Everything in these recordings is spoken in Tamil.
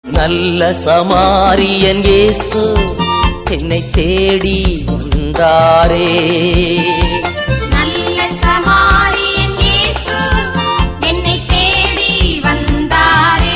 நல்ல சமாரியன் இயேசு என்னை தேடி வந்தாரே. நல்ல சமாரியன் இயேசு என்னை தேடி வந்தாரே.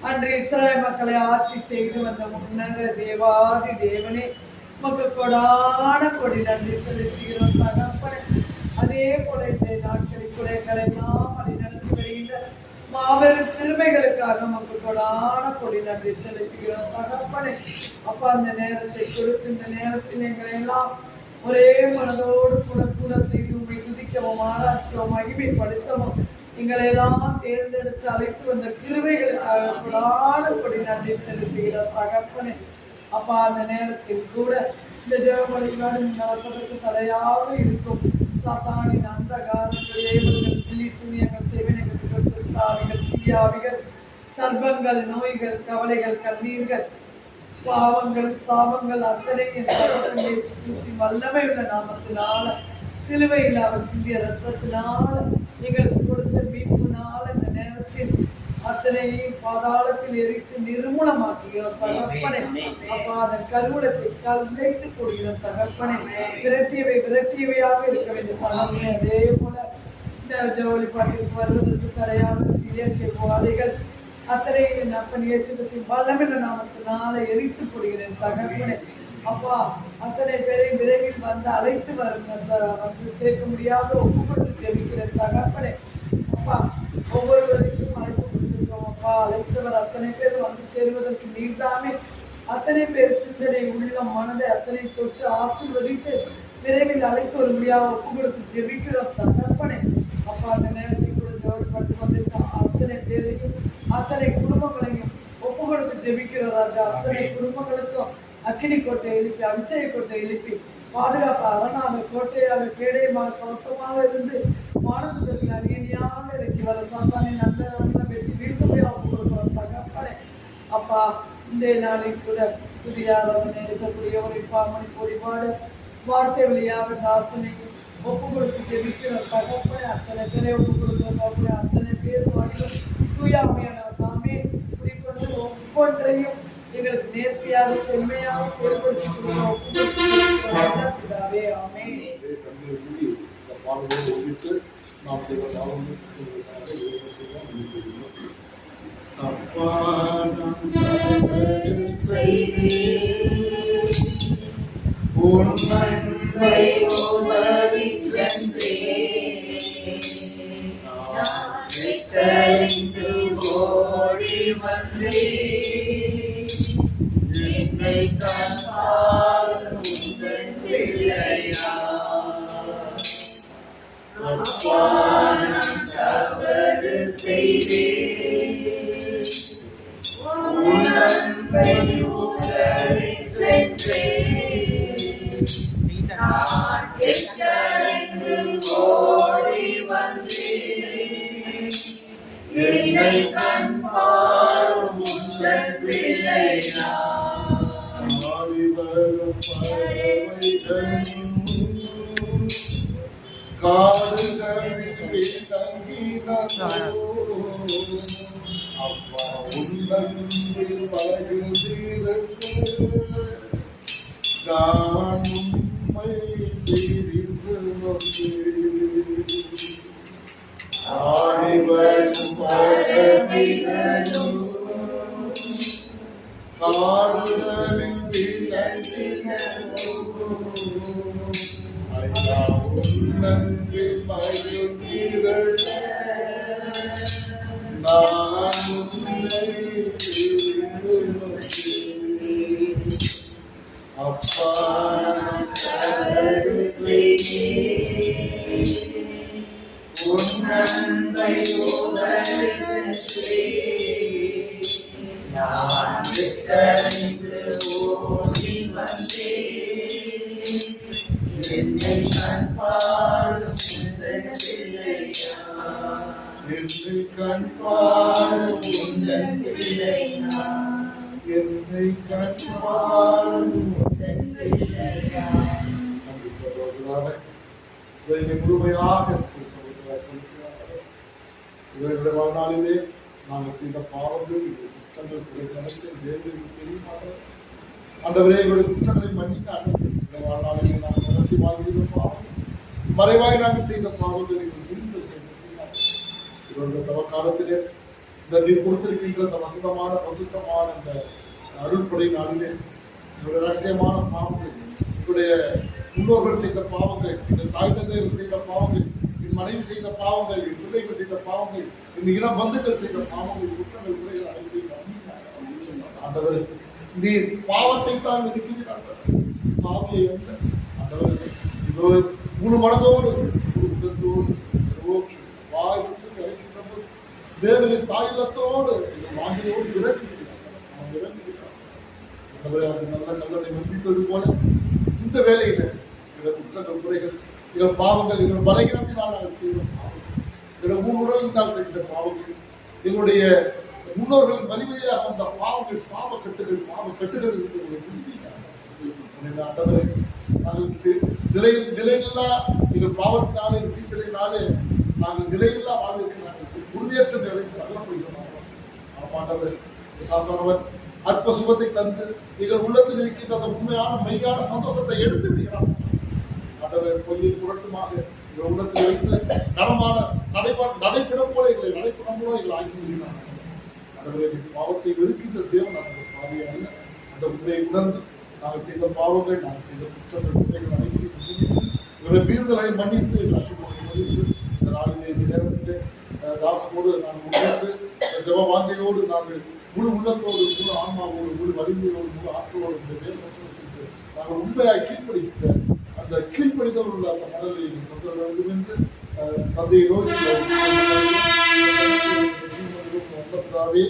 அன்று இஸ்ராயேல் மக்களை ஆட்சி செய்து வந்த முன்னங்க தேவாதி தேவனே மக்கள் கொடான கொடி நன்றி செலுத்துகிறோம் தகப்பனே. அதே போல இந்த நாட்களில் குறைகளை எல்லாம் அதை நடந்து வருகின்ற மாபெரும் திருமைகளுக்காக மக்கள் கொடான கொடி நன்றி செலுத்துகிறோம் தகப்பனே. அப்பா அந்த நேரத்தை கொடுத்து இந்த நேரத்தில் எங்களை எல்லாம் ஒரே மனதோடு கூட செய்து உண்மை துதிக்கவும் ஆராய்ச்சிக்கவும் மகிமைப்படுத்தவும் எங்களை எல்லாம் தேர்ந்தெடுத்து அழைத்து வந்த கிருபைகள் நன்றி செலுத்துகிற தகப்பனே. அப்பா அந்த நேரத்தில் கூட இந்த தேவமொழிகள் நடப்பதற்கு தடையாக இருக்கும் சாத்தானின் அந்த காலங்கள் ஏவல்கள் பிள்ளி சுனியங்கள் செவினங்கள் சிறுத்தாவிகள் தீயாவிகள் சர்ப்பங்கள் நோய்கள் கவலைகள் கண்ணீர்கள் பாவங்கள் சாபங்கள் அத்தனை என் வல்லமை உள்ள நாமத்தினால சிலுவையில் அவர் சிந்திய ரத்தத்தினால எங்களுக்கு கொடுத்த மீட்புனால இந்த நேரத்தில் அத்தனையும் பாதாளத்தில் எரித்து நிர்மூலமாக்குகிறோம் தகப்பனே. அப்பா அதன் கருவூலத்தை கலைத்து போடுகிறோம் தகப்பனே. விரட்டியவையாக இருக்க வேண்டும் தகப்பனே. அதே போல இந்த ஜவுளி பாட்டிற்கு வருவதற்கு தடையாக இயற்கை பாதைகள் அத்தனை அப்பன் இயேசுவின் வல்லமையுள்ள நாமத்தினால எரித்து போடுகிறேன் தகப்பனே. அப்பா அத்தனை பேரை விரைவில் வந்து அழைத்து வந்து சேர்க்க முடியாத ஒப்புக்கொண்டு ஜெபிக்கிறேன் தகப்பனே. அப்பா ஒவ்வொருவருக்கும் அழைப்பு கொடுத்துருக்கோம் அப்பா. அழைத்தவர் அத்தனை பேர் வந்து சேருவதற்கு நீர்தாமே அத்தனை பேர் சிந்தனை உள்ள மனதை அத்தனை தொட்டு ஆசீர்வதித்து விரைவில் அழைத்து ஒரு முடியாத ஒப்பு கொடுத்து ஜெபிக்கிறோம் தகப்பனே. அப்பா அந்த நேரத்தில் கூட ஜோடிப்பட்டு வந்திருக்கோம் அத்தனை பேரையும் அத்தனை குடும்பங்களையும் ஒப்பு கொடுத்து ஜெபிக்கிறோம் ராஜா. அத்தனை குடும்பங்களுக்கும் அக்கினி கோட்டை எழுப்பி அபிஷேக கோட்டை எழுப்பி பாதுகாப்பு அரணாக கோட்டையாக கேடயமாக கவசமாக இருந்து வானத்துதற்கு அணியணியாக இறக்கி வர சாத்தானின் அந்த வெட்டி வீழ்த்துமையாக கொடுக்கிறோம் தகப்பனே. அப்பா இன்றைய நாளில் கூட புதிய ஆராதனை இருக்கக்கூடிய ஒரு பாமணி பொடிபாடு வார்த்தை வழியாக தாசனையும் ஒப்பு கொடுத்து ஜெபிக்கிறோம் தகப்பனே. அத்தனை பேரை ஒப்பு கொடுக்கிறோம் தகப்பனே. அத்தனை பேர் வாயிலும் தூயாமையான தாமே குறிப்பிட்டு ஒவ்வொன்றையும் எங்களுக்கு நேர்த்தியாக செம்மையாக செயல்படுத்தி கொடுக்கிறோம். ஆமென். முழுமையாக இவர்களுடைய வாழ்நாளிலே நாங்கள் செய்த பாவங்கள் குற்றங்கள் தெரியுமாக ஆண்டவரே எங்களுடைய குற்றங்களை மன்னிக்க வாழ்நாளிலே நாங்கள் ரகசியமாக செய்த பாவம் மறைவாய் நாங்கள் செய்த பாவங்கள் இவருடைய தவ காலத்திலே இந்த நீர் கொடுத்திருக்கின்ற இந்த வசதமான பசுத்தமான இந்த அருள்படை நாளிலே இவருடைய ரகசியமான பாவங்கள் இவருடைய முன்னோர்கள் செய்த பாவங்கள் இந்த தாய் தந்தைகள் செய்த பாவங்கள் என் மனைவி செய்த பாவங்கள் என் பிள்ளைகள் செய்த பாவங்கள் என் இளம் பந்துக்கள் செய்த பாவங்கள் குற்றங்கள் குறைகள் அனைத்தையும் ஆண்டவர் நீர் பாவத்தை தான் இருக்கிறார்கள் பாவியை அல்ல ஆண்டவர் இதோ முழு மனதோடு குடும்பத்தோடு வாய் இறக்கின்ற போது தேவனின் தாயிலத்தோடு வாங்கியோடு இறக்குகிறார் நல்ல கல்லறை மன்னித்தது போல இந்த வேலையில எங்கள் குற்றங்கள் குறைகள் எங்கள் பாவங்கள் எங்கள் பலகீனத்தினால் நாங்கள் செய்த எங்கள் உடலினால் செய்த பாவங்கள் எங்களுடைய முன்னோர்கள் வலிமையாக வந்த பாவங்கள் சாப கட்டுகள் ஆண்டவரை நாங்கள் நிலையில்லா எங்கள் பாவத்தினாலே தீச்சலினாலே நாங்கள் நிலையில்லா வாழ்விற்கு நாங்கள் உறுதியற்ற நிலைக்கு தள்ளப்படுகிறோம் ஆண்டவரே சாசனவன் அற்ப சுகத்தை தந்து நீங்கள் உள்ளத்தில் இருக்கின்ற அந்த உண்மையான மெய்யான சந்தோஷத்தை எடுத்து விடுகிறார் ஆண்டவரே. பொய்யை புரட்டுமாக எங்கள் உள்ளத்தில் வைத்து நடைபெறும் போல நடைபெறும் போல எங்களை ஆக்கி விடுகிறார் ஆண்டவரே. பாவத்தை வெறுக்கின்ற தேவன் நாங்கள் பாவியாக அந்த உண்மையை உணர்ந்து நாங்கள் செய்த பாவங்கள் நாங்கள் செய்த குற்றங்கள் உண்மைகள் அனைத்தையும் இவருடைய மீறுதலை மன்னித்து மன்னித்து இந்த நாளிலே இந்த நேரத்திலே தாசனோடு நாங்கள் உணர்ந்து ஜெப வாஞ்சையோடு நாங்கள் முழு உள்ளத்தோடு முழு ஆன்மாவோடு முழு வலிமையோடு முழு ஆற்றலோடு இந்த வேதவசனத்திற்கு நாங்கள் உண்மையாய் கீழ்ப்படித்த அந்த கீழ்ப்படிதல் உள்ள அந்த மனதை கொண்டு வர வேண்டும் என்று தந்தையை நோக்கி வல்லவராவே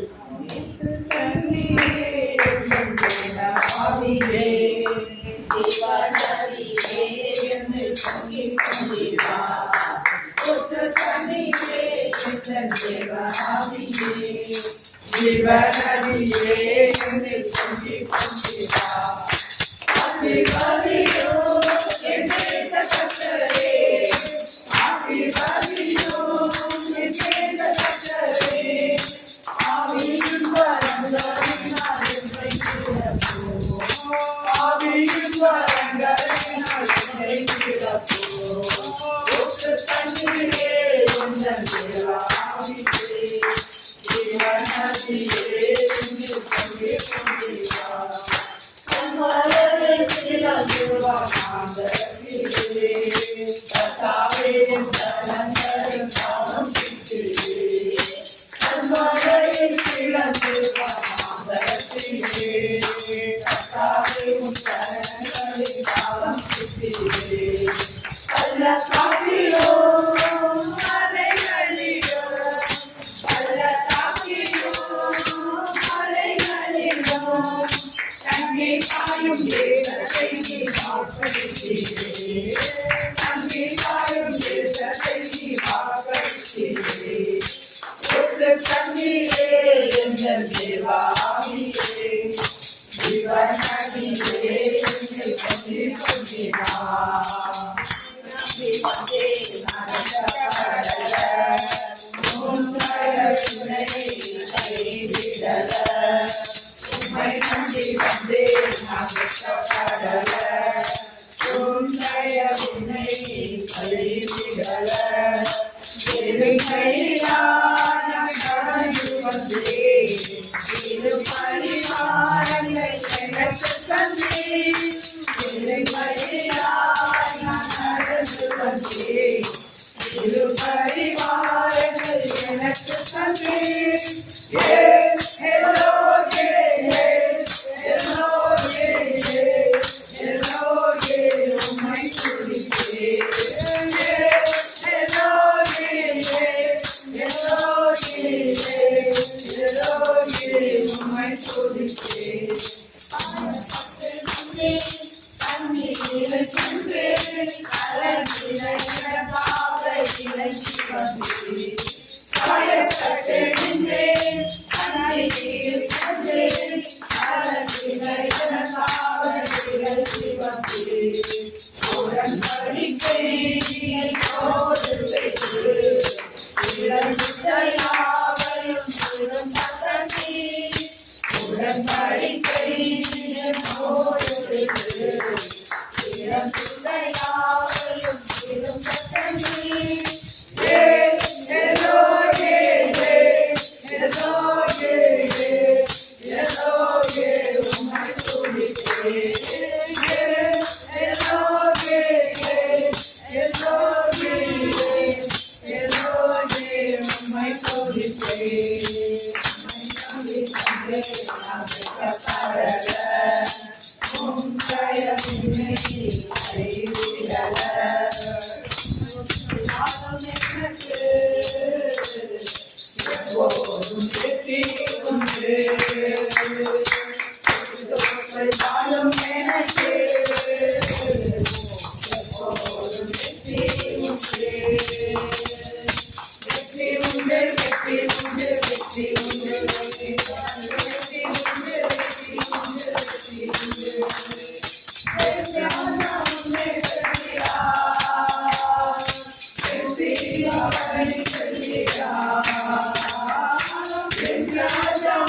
Raja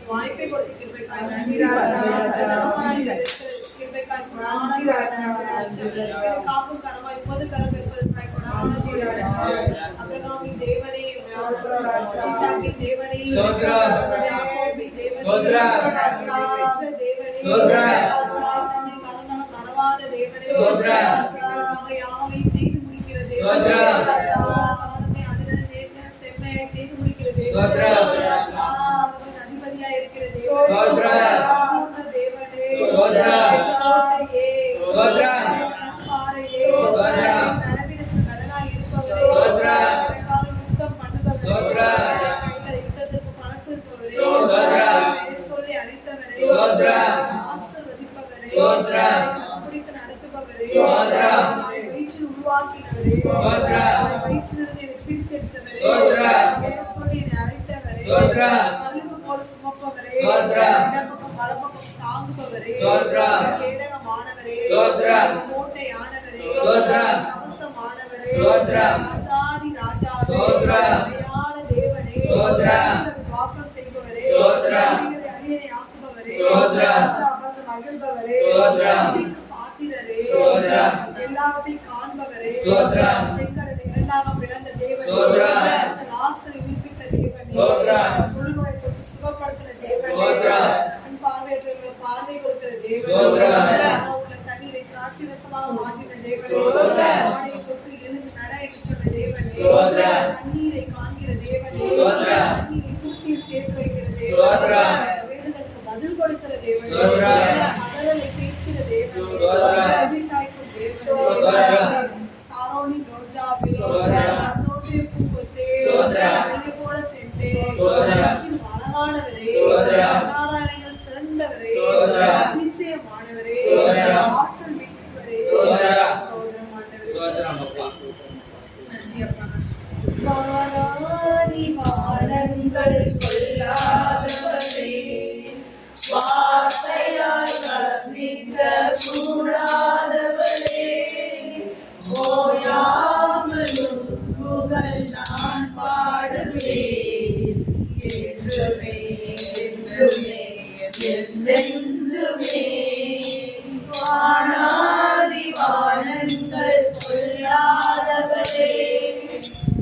வாய்ப்பை கொடுத்து கிருபைக்காய் நன்றி ராஜா. கிருபைக்காய் கொடான காக்கும் கரமாய் இப்போது கரம் இருப்பதற்காய் கொடான அபிரகாமின் தேவனே, ஈசாக்கின் தேவனே, யாக்கோபின் தேவனே, பெற்ற தேவனே, தன்னை மறந்தாலும் மறவாத தேவனே, யாவை செய்து முடிக்கிற தேவனே, வானத்தை அதில் நேர்ந்த செம்மையை செய்து முடிக்கிற தேவனே, அதிபதியாய் இருக்கிற தேவனே, தேவனே, கோட்டையே, பாறையே, நலவிடத்தில் நலனாய் இருப்பவரே, எனக்காக யுத்தம் பண்ணுபவரே, கைகளை யுத்தத்திற்கு பணத்திருப்பவரே, சொல்லி அழைத்தவரே, ஆசீர்வதிப்பவரே, பிடித்து நடத்துபவரே, வயிற்றில் உருவாக்கினவரே, வயிற்றிலிருந்து என்னை பிடித்தெடுத்தவரே, சொல்லி என்னை அழைத்தவரே, கழுகு போல சுமப்பவரே, இடப்பக்கம் வலப்பக்கம் தாங்குபவரே, கேடகமானவரே, கோட்டையானவரே, கவசமானவரே, ராஜாதி ராஜாவே, தயையான தேவனே, வாசம் செய்பவரே, அரியணை ஆக்குபவரே, அமர்ந்து மகிழ்பவரே, பாத்திரரே, எல்லாவற்றையும் காண்பவரே, செங்கடலை இரண்டாக பிளந்த தேவனே, லாசரை உயிர்ப்பித்த தேவனே, தொழுநோயை தொட்டு சுகப்படுத்தின தேவனே, கண் பார்வையற்றவர்களுக்கு பார்வை கொடுக்கிற தேவனே, உள்ள தண்ணீரை திராட்சை ரசமாக மாற்றின தேவனே, ஆடையை தொட்டு எழுந்து நட என்று சொன்ன தேவனே, தண்ணீரை காண்கிற தேவனே, தண்ணீரை தூக்கில் சேர்த்து வைக்கிற தேவனே, வேண்டுதலுக்கு பதில் கொடுக்கிற தேவனே, அதரலை கேட்கிற தேவனே, அபிசாய்க்கும் தேவனே, சாரோனின் ரோஜாவே, அர்னோடைய பூவத்தே, வெள்ளை போல சென்றே, அழகானவரே, நாராயணங்கள் சிறந்தவரே, அதிசயமானவரே, ஆற்றல் மிக்கவரே, வானாதி வானங்கள் கொள்ளாதவரே, என்றென்றுமே. வானாதி வானங்கள் கொள்ளாதவரே,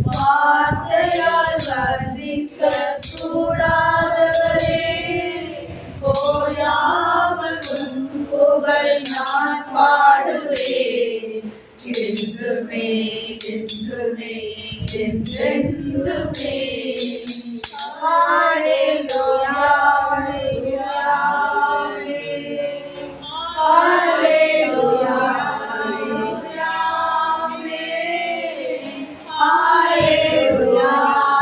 வார்த்தையால் வர்ணிக்க கூடாதவரே, ஓயாமல் உம் புகழ் நான் பாடுவேன். என்றுமே என்றுமே என்றென்றுமே. ஹல்லேலூயா ஹல்லேலூயா ஹல்லேலூயா ஹல்லேலூயா ஹல்லேலூயா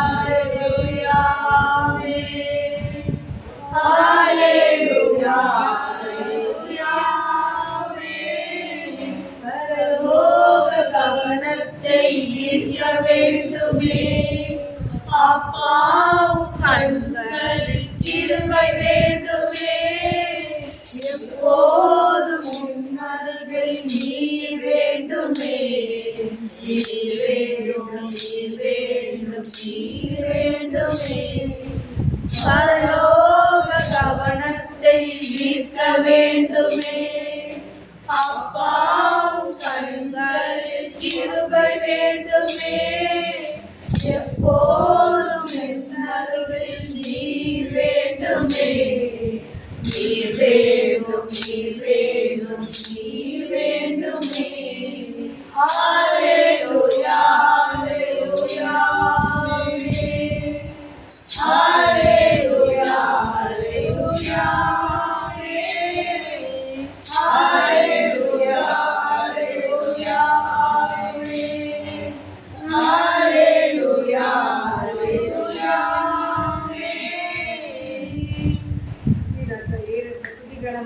ஹல்லேலூயா ஹல்லேலூயா. பரலோக கவனத்தை ஈர்க்க வேண்டுமே, அப்பாவும் கண்களில் கிருபை வேண்டுமே, எப்போதும் உன்னருகில் நீர் வேண்டுமே. நீர் வேண்டும் நீர் வேண்டும் நீர் வேண்டுமே. பரலோக கவனத்தை ஈர்க்க வேண்டுமே, அப்பாவும் கண்களில் கிருபை வேண்டுமே, எப்போதும் என் அருகில் நீர் வேண்டுமே. நீர் வேண்டும் நீர் வேண்டும் நீர் வேண்டுமே. ஹல்லேலூயா ஹல்லேலூயா ஹல்லேலூயா ஹல்லேலூயா ஹல்லேலூயா ஹல்லேலூயா ஹல்லேலூயா ஹல்லேலூயா.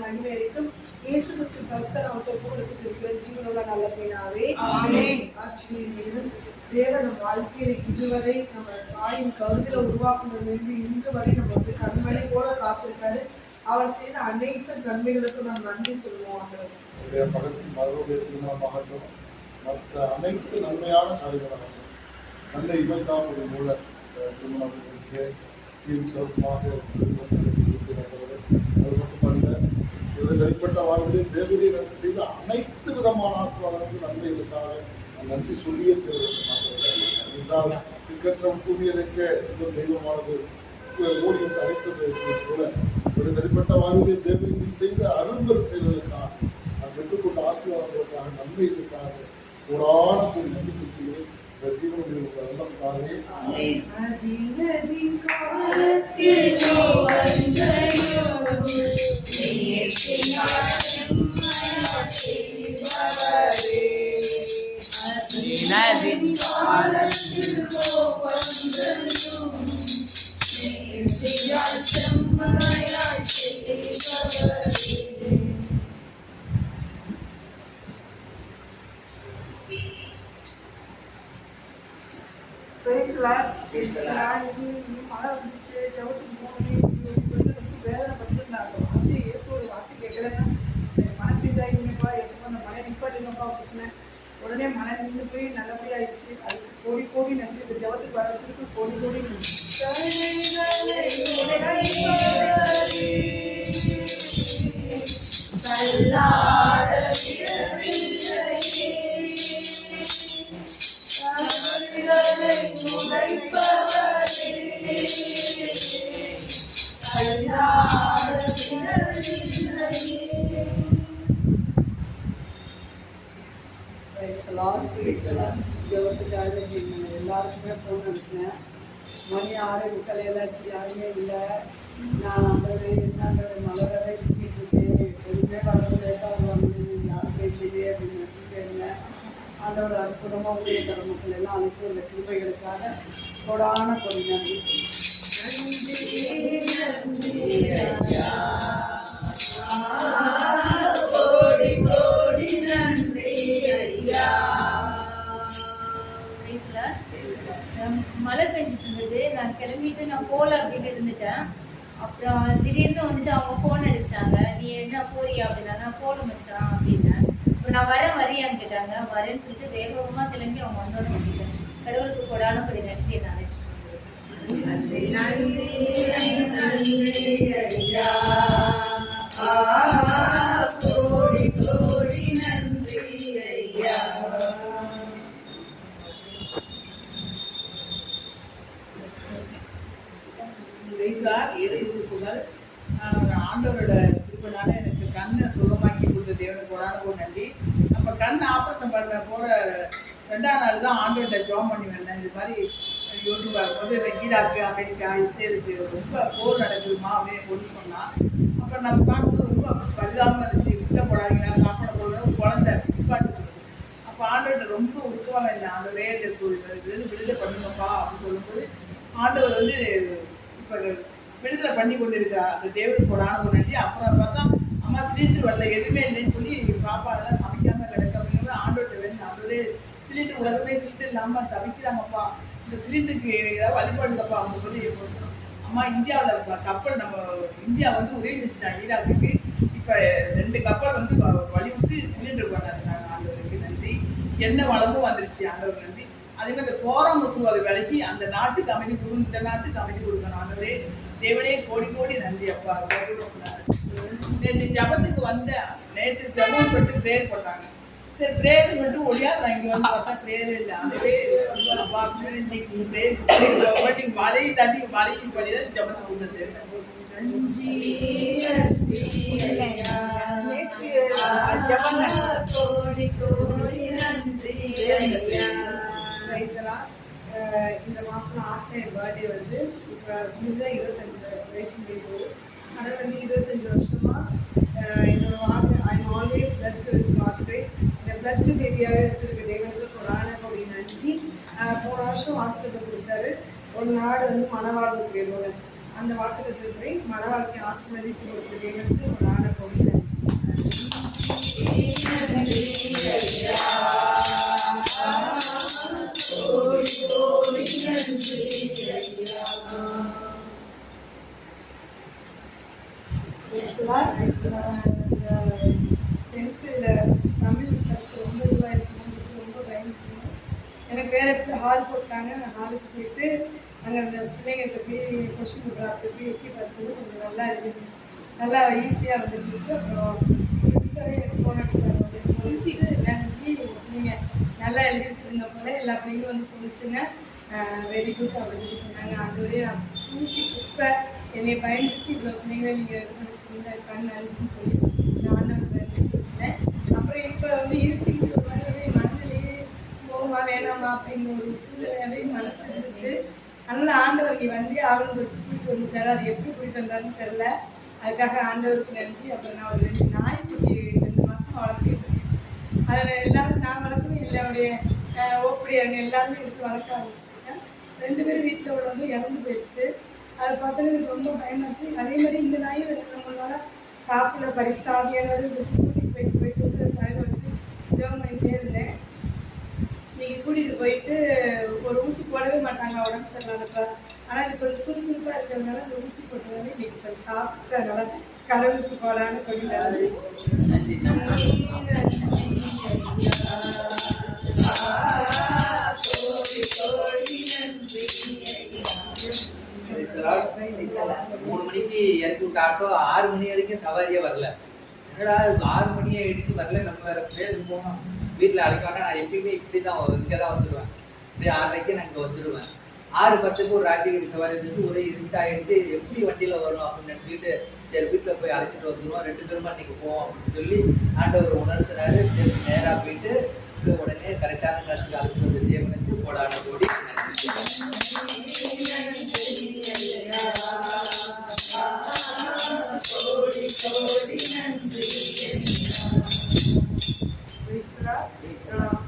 மகிமையளிக்கும் இயேசு கிறிஸ்து பரிசுத்த நாமத்தில் உங்களுக்கு ஜெபிக்கிறேன் ஜீவனுள்ள நல்ல பிதாவே. ஆமென். ஆட்சியின் மீதும் தேவன் நம் வாழ்க்கையை இதுவரை நம்ம தாயின் கருவில உருவாக்குனதிலிருந்து இன்று வரை நம்ம வந்து கண்மணி போல காத்திருக்காரு. அவர் செய்த அனைத்து நன்மைகளுக்கும் நாம் நன்றி சொல்லுவோம். மகளுடைய திருமணமாகட்டும், மற்ற அனைத்து நன்மையான காரியங்களாகட்டும், நல்ல இமைக்காப்பது மூல திருமணத்திற்கு சீரும் சிறப்புமாக அது மட்டுமல்ல, இதில் ஏற்பட்ட வாழ்விலே தேவரே நன்றி செய்த அனைத்து விதமான ஆசீர்வாதங்கள் நன்மைகளுக்காக நன்றி சொல்லியே என்றால் திக்கற்ற பூமியிலுக்க இந்த தெய்வமானது ஓடி வந்து அழைத்தது போல ஒரு தனிப்பட்ட வாழ்விலே தேவரி செய்த அரும்பெரும் செயல்களுக்காக நான் பெற்றுக்கொண்ட ஆசீர்வாதங்களுக்காக நன்மைகளுக்காக கோடான கூடி நன்றி செலுத்துகிறேன். ஜீவனுடைய நல்லதுக்காகவே மழை வந்துச்சு, ஜவத்துக்கு போனே வேதனை பட்டுருந்தாங்க. வந்து இயேசுவோட வார்த்தை கேட்கலன்னா மனசு இதாகிப்பா, எதுவும் அந்த மழை நிப்பாட்டுங்கப்பா அப்படின்னேன். உடனே மழை நின்று போய் நல்லபடியா ஆயிடுச்சு. அதுக்கு கோடி கோடி நன்றி. இந்த ஜவத்துக்கு வர்றதுக்கு கோடி கோடி நன்றி. எல்லாருக்குமே ஃபோன் அடித்தேன். மணி 6:45 எல்லாம் யாருமே இல்லை. நான் என்னன்றது மலரவே தூக்கிட்டு இருக்கேன். எதுவுமே வளர்ந்து லேட்டாக வந்து யாரும் பேசுதே அப்படின்னு நினச்சிட்டு இருந்தேன். அதோட அற்புதமாக ஊழியக்கார மக்கள் எல்லாம் அனைத்து உள்ள கிருபைகளுக்காக கொடான கொடி நன்றி. மழை பெஞ்சிட்டு இருந்தது. நான் கிளம்பிட்டு நான் போல அப்படின்னு இருந்துட்டேன். அப்புறம் திடீர்னு வந்துட்டு அவங்க ஃபோன் அடிச்சாங்க. நீ என்ன போறியா அப்படின்னா, நான் போன மச்சான் அப்படின்னேன். இப்போ நான் வரியான்னு கேட்டாங்க. வரேன்னு சொல்லிட்டு வேகமாக கிளம்பி அவங்க வந்தோட வந்துட்டேன். கடவுளுக்கு கொடான படி நன்றியை நினைச்சிட்டு ஆண்டவரோட திருப்பனால எனக்கு கண்ணை சுகமாக்கி கொடுத்த தேவனுக்கு ஒரு நன்றி. நம்ம கண் ஆப்ரேஷன் பண்ண போகிற 2ஆம் நாள் தான் ஆண்டவர்கிட்ட ஜாம் பண்ணி வந்தேன். இந்த மாதிரி யூடியூப் ஆகும்போது ஈராக்கு அமெரிக்கா இஸ்ரேலுக்கு ரொம்ப போர் நடக்குதுமா அப்படின்னு சொல்லி சொன்னான். அப்புறம் நம்ம பார்க்கும்போது ரொம்ப பரிதாபமாக இருந்துச்சு. விட்ட போடாதீங்க சாப்பிட போடுறது குழந்தை நிப்பாட்டு. அப்போ ஆண்டவர்கிட்ட ரொம்ப உருக்கமாக இருந்தேன். அந்த விடுதலை பண்ணுங்கப்பா அப்படின்னு சொல்லும்போது ஆண்டவர் வந்து இப்போ விடுதலை பண்ணி கொண்டு இருக்கிறார். அந்த தேவனுக்கு ஒரு நன்றி. அப்புறம் பார்த்தா அம்மா சிலிண்டர் வரல எதுவுமே இல்லைன்னு சொல்லி பாப்பா அதெல்லாம் சமைக்காமல் கிடக்க அப்படிங்கிறது ஆண்டோட்ட வேணும். ஆண்டோரே சிலிண்டர் உலகமே சிலிண்டர் இல்லாமல் தவிக்கிறாங்கப்பா, இந்த சிலிண்டருக்கு ஏதாவது வழிபாடுங்கப்பா அவங்க போது கொடுக்கணும். அம்மா இந்தியாவில் கப்பல் நம்ம இந்தியா வந்து உதவி செஞ்சுட்டாங்க ஈராக்குக்கு. இப்போ 2 கப்பல் வந்து வழிவிட்டு சிலிண்டர் பண்ணாங்க. ஆண்டவருக்கு நன்றி. எண்ணெய் வளமும் வந்துருச்சு. ஆண்டவருக்கு நன்றி. அதே மாதிரி போராம மசூ அதை விலைக்கு அந்த நாட்டுக்கு அமைதி கொடுக்கணும், இந்த நாட்டுக்கு அமைதி கொடுக்கணும். ஆண்டவரே தேவனே கோடி கோடி நன்றி அப்பா. நேற்று ஜபத்துக்கு வந்தேன். நேற்று ஜபம் சொல்லிட்டு ப்ரேயர் போட்டாங்க. சரி ப்ரேயர் சொல்லிட்டு ஒளியா நான் இங்கே வந்து பார்த்தா ப்ரேயர் இல்லை. அதுவே இன்னைக்கு ப்ரேயர் மழையை தாண்டி மழையின் படி தான் ஜபத்துக்கு வந்தது. நன்றி இந்த மாதம் ஆஸ்திரேலியா பர்த்டே வந்து இப்போ முடிஞ்ச 25 வயசு முடியுது. ஆனால் வந்து 25 வருஷமாக என்னோட வாழ்க்கை I'm always blessed with God grace. இந்த பிளஸ்ட் பேபியாகவே வச்சுருக்க தேவனுக்கு கோடி நன்றி. போன வருஷம் வாக்குத்தத்தை கொடுத்தாரு, ஒரு நாடு வந்து மனவாழ்வு போயிடுவாங்க. அந்த வாக்குத்தத்தை மனவாழ்க்கை ஆசீர்வதித்து கொடுத்த தேவனுக்கு கோடி நன்றி. தமிழ் ரொம்ப இதுவாக இருக்கும், ரொம்ப பயந்துக்கணும். எனக்கு வேறு இடத்துல ஹால் போட்டாங்க. நான் ஹாலுக்கு போயிட்டு அங்கே அந்த பிள்ளைங்கள்ட்ட போய் கொஸ்டின் பேப்பர் அப்படி போய் எட்டி பார்க்கும்போது கொஞ்சம் நல்லா இருந்துச்சு, நல்லா ஈஸியாக வந்துருந்துச்சு. அப்புறம் பிரின்ஸ்பலே எனக்கு ஃபோன் அடிச்சாங்க, முடிச்சு நன்றி நீங்கள் நல்லா எழுதிட்டு போல எல்லா பிள்ளைங்களும் வந்து சொல்லிச்சுங்க, வெரி குட் அப்படின்னு சொன்னாங்க. ஆண்டவரே ஊசி குப்பை என்னை பயன்படுத்தி இவ்வளோ பிள்ளைங்களை நீங்கள் இது பண்ணி சொல்லிட்டு இருக்கான்னு நன்றின்னு சொல்லி நான் நன்றி சொல்லிட்டேன். அப்புறம் இப்போ வந்து இருட்டிக்கிட்டு வரவே மனநிலையே போகுமா வேணாமா அப்படிங்கிற ஒரு சூழ்நிலையாவே மனசு இருந்துச்சு. அதனால் ஆண்டவர் நீ வந்து அவங்க கூட்டிகிட்டு வந்துட்டாரு. அது எப்படி கூட்டிகிட்டு வந்தாருன்னு தெரில. அதுக்காக ஆண்டவருக்கு நன்றி. அப்புறம் நான் ஒரு 2 நாய்க்குட்டி 2 மாதம் வளர்த்துக்கிட்டு இருக்கேன். அதில் எல்லாரும் நான் வளர்க்கணும் எல்லாருடைய ஓப்படியாங்க எல்லாருமே எடுத்து வளர்க்க ஆரம்பிச்சிருக்கேன். 2 பேரும் வீட்டில் உள்ளவங்க இறந்து போயிடுச்சு. அதை பார்த்தோன்னா எனக்கு ரொம்ப பயமாச்சு. அதே மாதிரி இந்த நாய் நம்மளால சாப்பிட பரிஸ்தாவியானது இந்த ஊசி போயிட்டு வந்து தலையில் வச்சு ஜெபம் பண்ணிகிட்டே இருந்தேன். நீங்கள் கூட்டிகிட்டு போயிட்டு ஒரு ஊசி போடவே மாட்டாங்க உடம்பு சரியில்லாதப்ப. ஆனால் இது கொஞ்சம் சுறுசுறுப்பாக இருக்கிறதுனால இந்த ஊசி போட்டதாலே இன்னைக்கு கொஞ்சம் சாப்பிட்டு அதனால கடவுளுக்கு போடான்னு சொல்லிட்டாரு. மூணு மணிக்கு இறக்கி விட்ட ஆட்டோ 6 மணி வரைக்கும் சவாரியே வரல. என்னடா 6 மணியை எடுத்து வரல, நம்ம வேற பேருக்கு போனோம். வீட்டில் அழைக்காட்டா நான் எப்பயுமே இப்படி தான் இங்கே தான் வந்துடுவேன். இப்படி 6:30 நான் இங்கே வந்துடுவேன். 6:10 ஒரு ராஜகிரி சவாரி இருந்துட்டு ஒரே இருட்டாயிடுச்சு. எப்படி வண்டியில் வரும் அப்படின்னு நினச்சிக்கிட்டு சரி வீட்டில் போய் அழைச்சிட்டு வந்துடுவோம், 2 பேருமா இன்னைக்கு போவோம் அப்படின்னு சொல்லி ஆண்டவர் உணர்த்தினாரு. சரி நேராக போயிட்டு உடனே கரெக்டான நேரத்துக்கு அழைச்சிட்டு வந்த தேவனுக்கு கோடான கோடி நன்றி.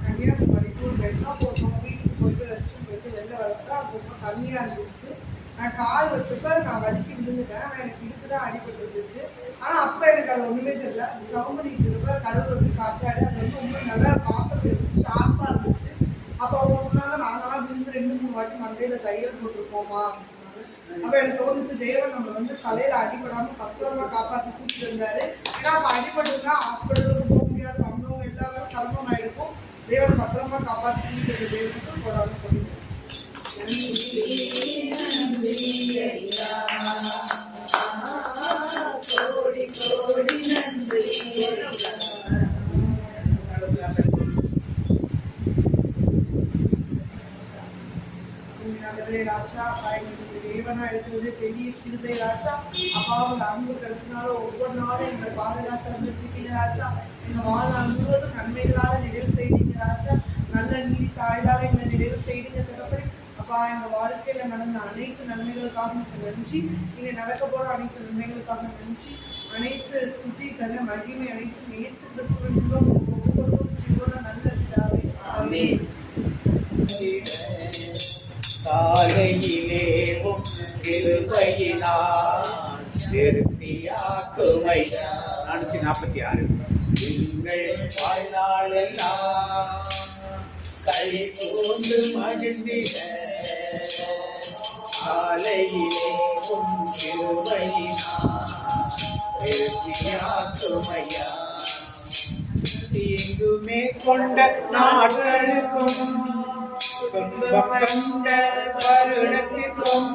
கன்னியாகுமரி டூர் போயிட்டோம். வீட்டுக்கு போயிட்டு ரெஸ்ட் போயிட்டு வெளில வரப்போ அது ரொம்ப கம்மியாக இருந்துச்சு. நான் கால் வச்சப்ப நான் வலிக்கு விழுந்துட்டேன். ஆனால் எனக்கு இதுக்கு தான் அடிபட்டு இருந்துச்சு. ஆனால் அப்போ எனக்கு அது ஒன்றுமே தெரியல. ஜவ் பண்ணிட்டு இருப்ப கடவுள் வந்து காட்டாடு அது வந்து ரொம்ப நல்லா பாசம் இருந்துச்சு, ஷார்ப்பாக இருந்துச்சு. அப்போ அவங்க சொன்னாங்க நாங்களாம் விழுந்து 2-3 வாட்டி மண்டையில் தையல் போட்டிருப்போமா அப்படின்னு சொன்னாங்க. அப்போ எனக்கு தோணுச்சு தேவன் நம்ம வந்து தலையில் அடிபடாமல் பத்திரமா காப்பாற்றி கூப்பிட்டு இருந்தாரு. ஏன்னா அப்போ அடிபட்டுருந்தா ஹாஸ்பிட்டலுக்கு போக முடியாது, வந்தவங்க எல்லாரும் சிரமமாக இருக்கும். தேவன் பத்திரமா காப்பாற்றி கூப்பிட்டு தேவனுக்கு போடாமல் போட்டு ராஜா தேவனா நடக்கிறது பெரிய கிருபை ராஜா. அப்பா உங்க அன்பு கருத்தினால ஒவ்வொரு நாளும் எங்களை பாதுகாத்து வந்துருக்கீங்க ராஜா. எங்க வாழ்நாள் முழுவதும் நன்மைகளால நிறைவு செய்தீங்க ராஜா. நல்ல நீதி தாய்தால எங்களை நிறைவு செய்தீங்க தகப்பனே. அப்பா எங்க வாழ்க்கையில நடந்த அனைத்து நன்மைகளுக்காக எனக்கு நன்றி. இங்க நடக்க போற அனைத்து நன்மைகளுக்காக நன்றி. அனைத்து துதி கண்ண மகிமை அனைத்தும் இயேசு கிறிஸ்துவின் மூலம் ஒவ்வொருவருக்கும் ஜீவன நல்ல பிதாவே. ஆமென். காலையிலே உம் கிருபையினால் திருப்தியாக்குமையா. 446. எங்கள் வாழ்நாளெல்லாம் கை கூர்ந்து மகிழ்ந்திட காலையிலே உம் கிருபையினால் திருப்தியாக்குமையா. தீங்குமே கொண்ட நாட்களுக்கும் துன்பம் கண்ட வருடத்திற்கும்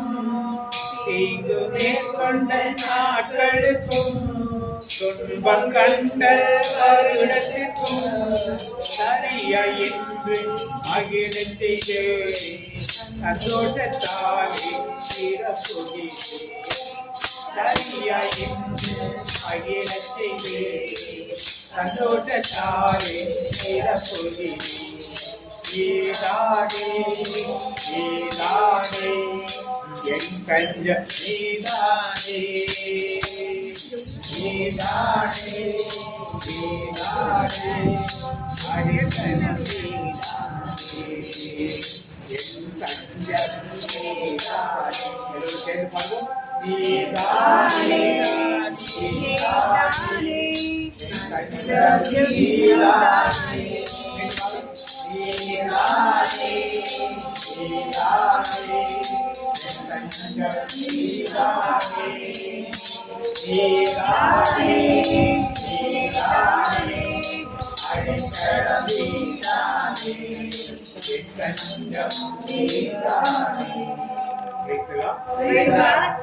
தீங்கு மேற்கொண்ட நாட்களுக்கும் துன்பம் கண்ட வருடத்திற்கும் சரியா என்று மகிழ்ச்சியே சந்தோஷத்தாலே சிறப்புகிலே சரியா என்று மகிழ்ச்சியே சந்தோஷத்தாலே சிறப்புகிலே. நீதானே நீதானே என் கஞ்ச நீதானே நீதானே நீதானே அடித்தனம் நீதானே என் கஞ்ச நீதானே. எல்லோரும் சேர்ந்து பாடுவோம். நீதானே நீதானே என் கஞ்ச நீதானே. நீதானே நீதானே நீதானே நீதானே நீதானே அடித்தளம் நீதானே எத்தஞ்சம் நீதானே.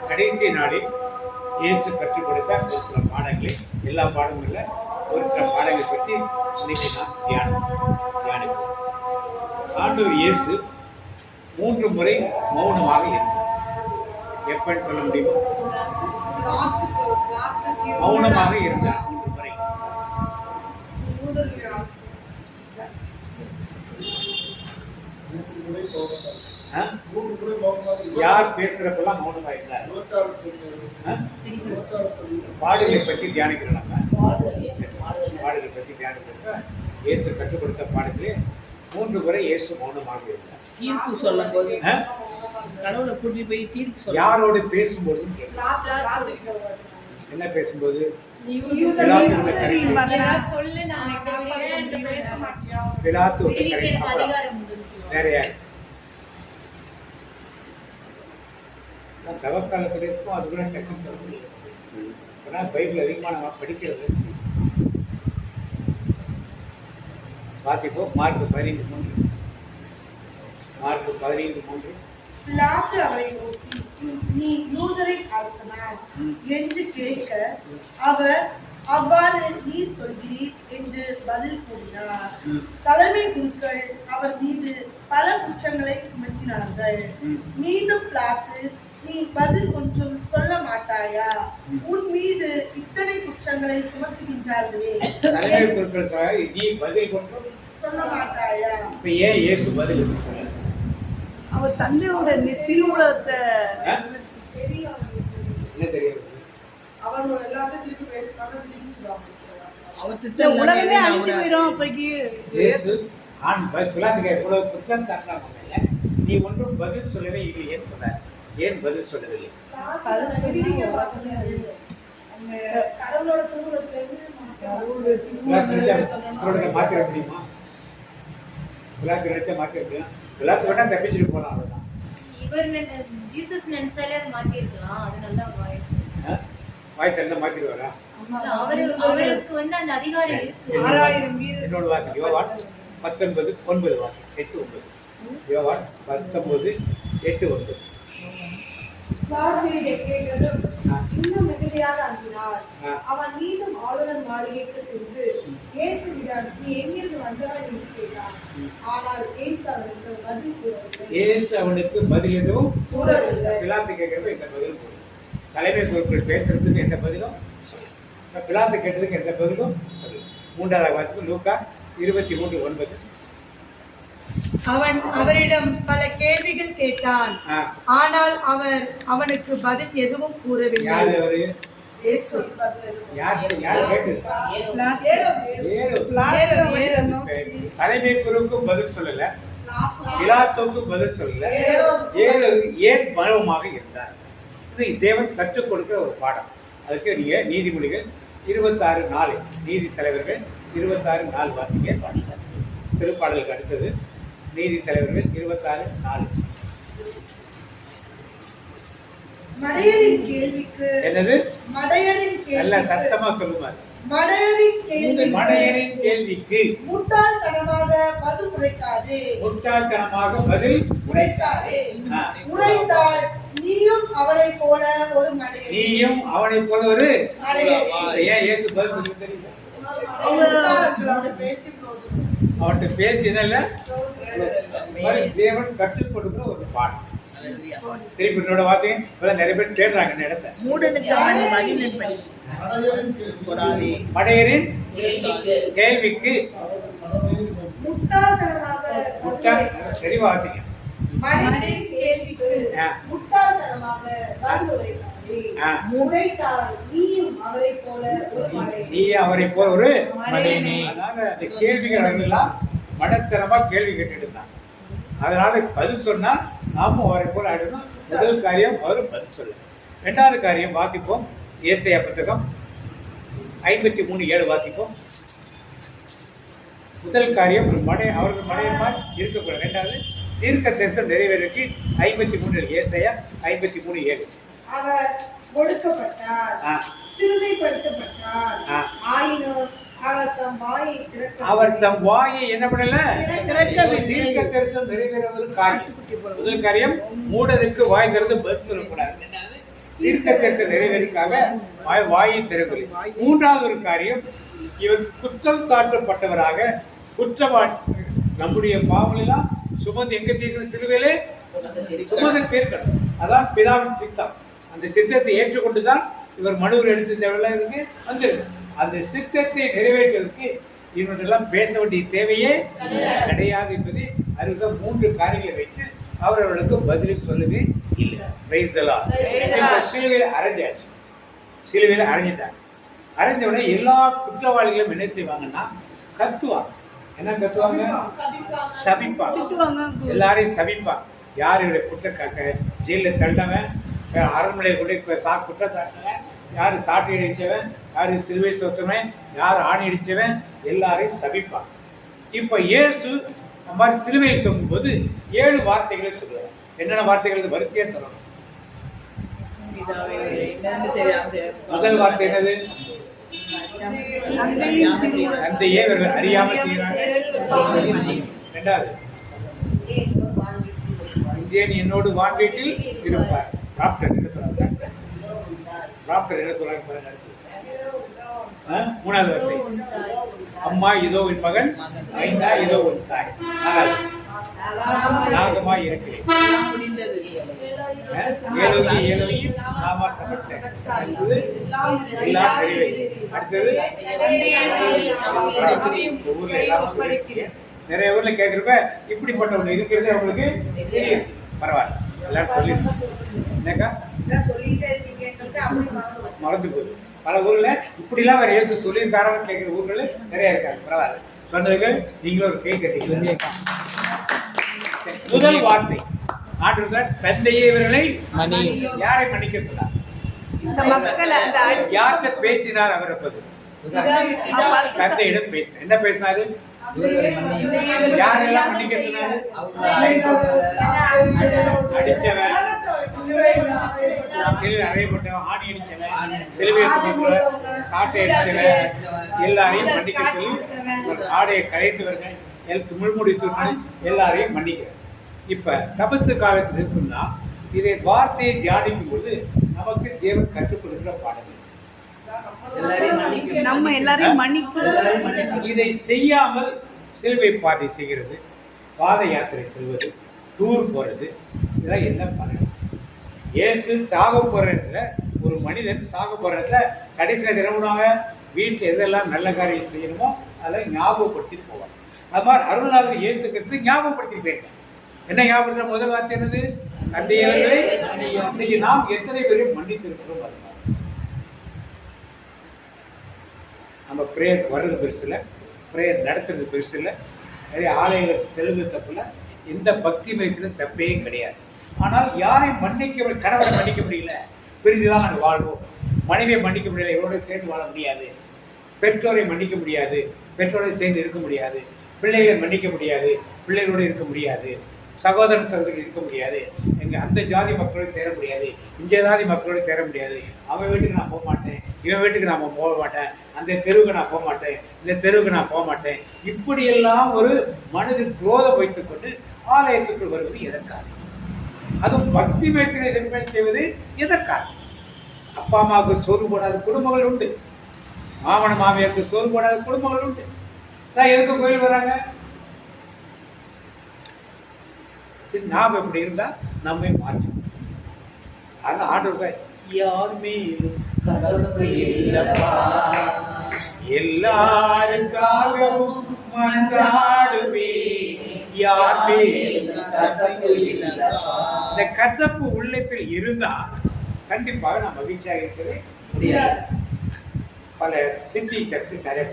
கடைசி நாளில் இயேசு கற்றுக் கொடுத்த ஒரு சில பாடங்களை, எல்லா பாடமும் இல்லை, ஒரு சில பாடங்களை பற்றி இன்னைக்கு நாம் தியானிப்போம். ஆண்டவர் இயேசு 3 முறை மௌனமாக இருந்தார். எப்பன்னு சொல்ல முடியுமா? மௌனமாக இருந்தார் 3 முறை. யார் பேசுறப்பெல்லாம் மௌனமா இருந்தார்? பாடலை பற்றி தியானிக்கிறோம். நம்ம பாடலை பற்றி தியானிக்கிறப்ப இயேசு கற்றுக் கொடுத்த பாடலே 3 முறை இயேசு மௌனமாக இருந்தார். தீர்ப்பு சொல்லும் போது கடவுளை கூட்டி போய் தீர்ப்பு சொல்ல யாரோடு பேசும்போது என்ன பேசும்போது வேற யார் தவக்காலத்தில் இருக்கும். அது கூட டக்குன்னு சொல்ல முடியும். பைபிள் அதிகமாக நம்ம படிக்கிறது வாசிப்போம். மார்க் 15:3. மார்க் 15:3. பிலாத்து அவரை நோக்கி, நீ யூதரின் அரசனா என்று கேட்க, அவர் அவ்வாறு நீர் சொல்கிறீர் என்று பதில் கூறினார். தலைமை குருக்கள் அவர் மீது பல குற்றங்களை சுமத்தினார்கள். மீண்டும் பிலாத்து, நீ பதில் ஒன்றும் சொல்ல மாட்டாயா? உன் மீது இத்தனை குற்றங்களை சுமத்துகின்றார்களே, தலைமை குருக்கள் நீ பதில் ஒன்றும் சொல்ல மாட்டாயா? இப்ப ஏன் இயேசு பதில் சொல்ல? அவர் தந்தையோட திருவுலகத்தை என்ன தெரியாது. அவர் எல்லாத்தையும் திருப்பி பேசினாலும் விடுவிச்சுடுவாங்க. அவர் சித்த உலகமே அழிஞ்சு போயிடும். அப்பைக்கு இயேசு பிலாத்துக்கு எவ்வளவு குற்றம் காட்டினாங்க, நீ ஒன்றும் பதில் சொல்லவே இல்லையேன்னு சொன்னார். ஏன் பதில் சொல்லவில்லை? கடவுளோட திருவுலகத்துல மாத்திர முடியுமா? பிலாத்து நினைச்சா மாத்திர முடியும். பிலாத்து வேணா தப்பிச்சுட்டு போலாம், அவ்வளவுதான். இவர் ஜீசஸ் நினைச்சாலே அது மாத்தி இருக்கலாம். அதனால தான் வாய் திறந்தா மாத்திடுவாரா? அவருக்கு வந்து அந்த அதிகாரம் இருக்கு. 6000 வீரர். என்னோட வாக்கு யோவான் 19:9 வாக்கு 8:9. யோவான் 19:8-9. வார்த்தையை கேட்டதும் இன்னும் மிகுதியாக அஞ்சினார். ஆ. அவன் மீண்டும் ஆளுநர் மாளிகைக்கு சென்று இயேசுவிடம், நீ எங்கிருந்து வந்தவன் என்று கேட்டான். ஆனால் இயேசு அவனுக்கு பதில் கூறவில்லை. இயேசு அவனுக்கு பதில் எதுவும் கூறவில்லை. பிலாத்து கேட்கறது எந்த பதிலும் கூறல. தலைமை பொறுப்பில் பேசுறதுக்கு எந்த பதிலும் சொல்லல. பிலாத்து கேட்டதுக்கு எந்த பதிலும் சொல்லல. 3வது வாசிப்பு லூக்கா 23:9. அவன் அவரிடம் பல கேள்விகள் கேட்டான். ஆ. ஆனால் அவர் அவனுக்கு பதில் எதுவும் கூறவில்லை. யாரு அவரு? இயேசு. யார் கேட்டது? தலைமை குருவுக்கும் பதில் சொல்லல, பிலாத்துவுக்கும் பதில் சொல்லல. ஏன் மௌனமாக இருந்தார்? இது தேவன் கற்றுக் கொடுக்கிற ஒரு பாடம். அதுக்கு நீங்க நீதிமொழிகள் 26:4, நீதி தலைவர்கள் 26:4 வாசிங்க. திருப்பாடலுக்கு அடுத்தது நீதி தலைவர்கள் 26:4. மடையரின் கேள்விக்கு என்னது? மடையரின் நல்ல கேள்விக்கு சத்தமா சொல்லுமா. மடையரின் கேள்விக்கு முட்டாள்தனமாக பதில் உரைக்காதே. முட்டாள்தனமாக பதில் உரைக்காதே. ஆ. உரைத்தால் நீயும் அவரை போல ஒரு மடையன். நீயும் அவனை போல ஒரு மடையன். ஏன் இயேசு பதில் சொல்ல தெரியல? பேசி அவன்கிட்ட பேசியதல்ல, தேவன் கற்றுக் கொடுக்கிற ஒரு பாடம். திருப்பி என்னோட வார்த்தையும் இப்பதான் நிறைய பேர் தேடுறாங்க இந்த இடத்த. மடையரின் கேள்விக்கு முட்டாள்தனமாக தெளிவா வார்த்தைங்க. மடையரின் கேள்விக்கு ஆ. முட்டாள்தனமாக பதில் உரைக்காதே. ஆ. உரைத்தால் நீயும் அவரை போல ஒரு மடையன். நீ அவரை போல ஒரு மடையனே. அதனால அந்த கேள்விகள் எல்லாம் மடத்தனமா கேள்வி கேட்டுட்டு இருந்தாங்க. அதனால பதில் சொன்னா நாமும் அவரை போல ஆயிடணும். முதல் காரியம் அவர் பதில் சொல்ல. 2வது காரியம் வாசிப்போம். ஏசாயா புத்தகம் 53:7 வாசிப்போம். முதல் காரியம் அவர்கள் மடையமாய் இருக்கக்கூடாது. 2வது தீர்க்க தரிசனம் நிறைவேறி 53 ஏசாயா 53:7. அவர் ஒடுக்கப்பட்டார், ஆ. சிலுவைப்படுத்தப்பட்டார். ஆ. ஆயினும் அவர் தம் வாயை திறக்க அவர் தம் வாயை என்ன பண்ணல? திறக்கவில்லை. தீர்க்க தரிசனம் நிறைவேறுவதற்கு காரியம். முதல் காரியம் மூடனுக்கு வாய் திறந்து பதில் சொல்லக்கூடாது. தீர்க்க தரிசனம் நிறைவேறிக்காக வாயை திறக்கவில்லை. 3வது ஒரு காரியம், இவர் குற்றம் சாட்டப்பட்டவராக குற்றவாளி நம்முடைய பாவங்கள் எல்லாம் சுமந்து எங்க தீர்க்கணும்? சிலுவையிலே சுமந்து தீர்க்கணும். அதான் பிதாவின் சித்தம். அந்த சித்தத்தை ஏற்றுக்கொண்டுதான் இவர் மனுவர் எடுத்து தேவையெல்லாம் இருக்கு வந்து அந்த சித்தத்தை நிறைவேற்றுவதற்கு இவர்களெல்லாம் பேச வேண்டிய தேவையே கிடையாது என்பது அதுக்கு 3 காரியங்களை வைத்து அவர்களுக்கு பதில் சொல்லவே இல்லை. சிலுவையில் அரைஞ்சாச்சு. சிலுவையில் அரைஞ்சிட்டாங்க. அரைஞ்ச உடனே எல்லா குற்றவாளிகளும் என்ன செய்வாங்கன்னா கத்துவாங்க. என்ன கத்துவாங்க? சபிப்பாங்க. எல்லாரையும் சபிப்பாங்க. யார் இவரை குற்ற ஜெயிலில் தள்ளவன், அரண்மனையில் கூட குற்றம் சாட்டினவன், யார் சாட்டை அடித்தவன், யார் சிலுவை சொத்தவன், யார் ஆணி அடித்தவன், எல்லாரையும் சபிப்பாங்க. இப்போ இயேசு அந்த மாதிரி சிலுவையில் தொங்கும் போது 7 வார்த்தைகளை சொல்லுவார். என்னென்ன வார்த்தைகள் வரிசையாக சொல்லணும்? முதல் வார்த்தை என்னது? தந்தையே இவர்கள் அறியாமல் செய்கிறார்கள். 2வது, இங்கே என்னோடு வான் வீட்டில் இருப்பார். டாக்டர் என்ன சொல்றாங்க? டாக்டர் என்ன சொல்றாங்க? 3வது வார்த்தை, அம்மா இதோ என் மகன், ஐந்தா இதோ உன் தாய். 4வது, நாகமாய் இருக்கிறேன். ஏலோகி ஏலோகி லாமா சபக்தனி. எல்லாம் நிறைவேறி. அடுத்தது ஊர்ல எல்லாம் சொல்லிருக்கீங்க. நிறைய ஊர்ல கேட்கிறப்ப இப்படிப்பட்ட ஒண்ணு இருக்கிறது அவங்களுக்கு தெரியும். பரவாயில்ல, எல்லாரும் சொல்லிருக்கோம். என்னக்கா மறந்து போகுது. பல ஊர்ல இப்படிலாம் வேற ஏதாச்சும் சொல்லியிருக்காரன்னு கேட்கிற ஊர்கள் நிறைய இருக்காங்க. பரவாயில்ல, சொன்னதுக்கு நீங்களும் ஒரு கை கட்டிக்கலாம். முதல் வார்த்தை ஆண்டவர் தந்தையே இவர்களை யாரை மன்னிக்க சொன்னார்? யார்கிட்ட பேசினார்? அவர் அப்போது தந்தையிடம் பேசினார். என்ன பேசினாரு? யாரெல்லாம் மன்னிக்க சொன்னாரு? அடிச்சவன், அறையப்பட்டவன், ஆணி அடிச்சவன், சிலுவையை சுமந்தவன், சாட்டை அடிச்சவன் எல்லாரையும் மன்னிக்க சொல்லி ஆடையை கரைத்தவர்கள் முள்முடி சொன்னால் எல்லாரையும் மன்னிக்கிறார். இப்ப தபத்து காலத்தில் இருக்குன்னா இதை வார்த்தையை தியானிக்கும் போது நமக்கு தேவன் கற்றுக் கொடுக்கிற பாடங்கள். நம்ம எல்லாரையும் மன்னிக்க இதை செய்யாமல் சிலுவை பாதை செய்கிறது, பாத யாத்திரை செல்வது, டூர் போறது, இதெல்லாம் என்ன பலன்? இயேசு சாக போற இடத்துல, ஒரு மனிதன் சாக போற இடத்துல கடைசியில் தினமுனாங்க வீட்டில் எதெல்லாம் நல்ல காரியம் செய்யணுமோ அதெல்லாம் ஞாபகப்படுத்திட்டு போவாங்க. அது மாதிரி அருள்நாதர் இயேசு கிறிஸ்து ஞாபகப்படுத்திட்டு போயிருக்காங்க. என்ன ஞாபகப்படுத்த முதல் வார்த்தை என்னது? தந்தையர்களை. இன்னைக்கு நாம் எத்தனை பேரையும் மன்னித்திருக்கிறோம்? அதுதான் நம்ம பிரேயர் வர்றது பெருசு இல்லை, பிரேயர் நடத்துறது பெருசு இல்லை, நிறைய ஆலயங்களுக்கு செல்வது தப்புல, எந்த பக்தி முயற்சியிலும் தப்பே கிடையாது. ஆனால் யாரையும் மன்னிக்க, கணவரை மன்னிக்க முடியல, பிரிந்துதான் நாங்கள் வாழ்வோம். மனைவியை மன்னிக்க முடியல, இவரோட சேர்ந்து வாழ முடியாது. பெற்றோரை மன்னிக்க முடியாது, பெற்றோரை சேர்ந்து இருக்க முடியாது. பிள்ளைகளை மன்னிக்க முடியாது, பிள்ளைகளோடு இருக்க முடியாது. சகோதரன் சகோதரி இருக்க முடியாது. எங்கள் அந்த ஜாதி மக்களோடு சேர முடியாது, இந்த ஜாதி மக்களோடு சேர முடியாது. அவன் வீட்டுக்கு நான் போக மாட்டேன், இவன் வீட்டுக்கு நான் போக மாட்டேன், அந்த தெருவுக்கு நான் போக மாட்டேன், இந்த தெருவுக்கு நான் போக மாட்டேன். இப்படியெல்லாம் ஒரு மனதில் குரோதம் வைத்துக் கொண்டு ஆலயத்துக்குள் வருவது எதற்காக? அதுவும் பக்தி முயற்சிகளை எதிர்ப்பு செய்வது எதற்காக? அப்பா அம்மாவுக்கு சோறு போடாத குடும்பங்கள் உண்டு, மாமன மாமியாருக்கு சோறு போடாத குடும்பங்கள் உண்டு. நான் எதுக்கு கோயில் வராங்க? நாம் எப்படி இருந்தா நம்மை மாற்றணும். அதனால ஆண்டவர் யாருமே எல்லாருக்காகவும் மன்றாடுவே, யாருமே இந்த கசப்பு உள்ளத்தில் இருந்தா கண்டிப்பாக நாம் மகிழ்ச்சியாக இருக்கவே முடியாது. பல சிட்டி சர்ச்சு நிறைய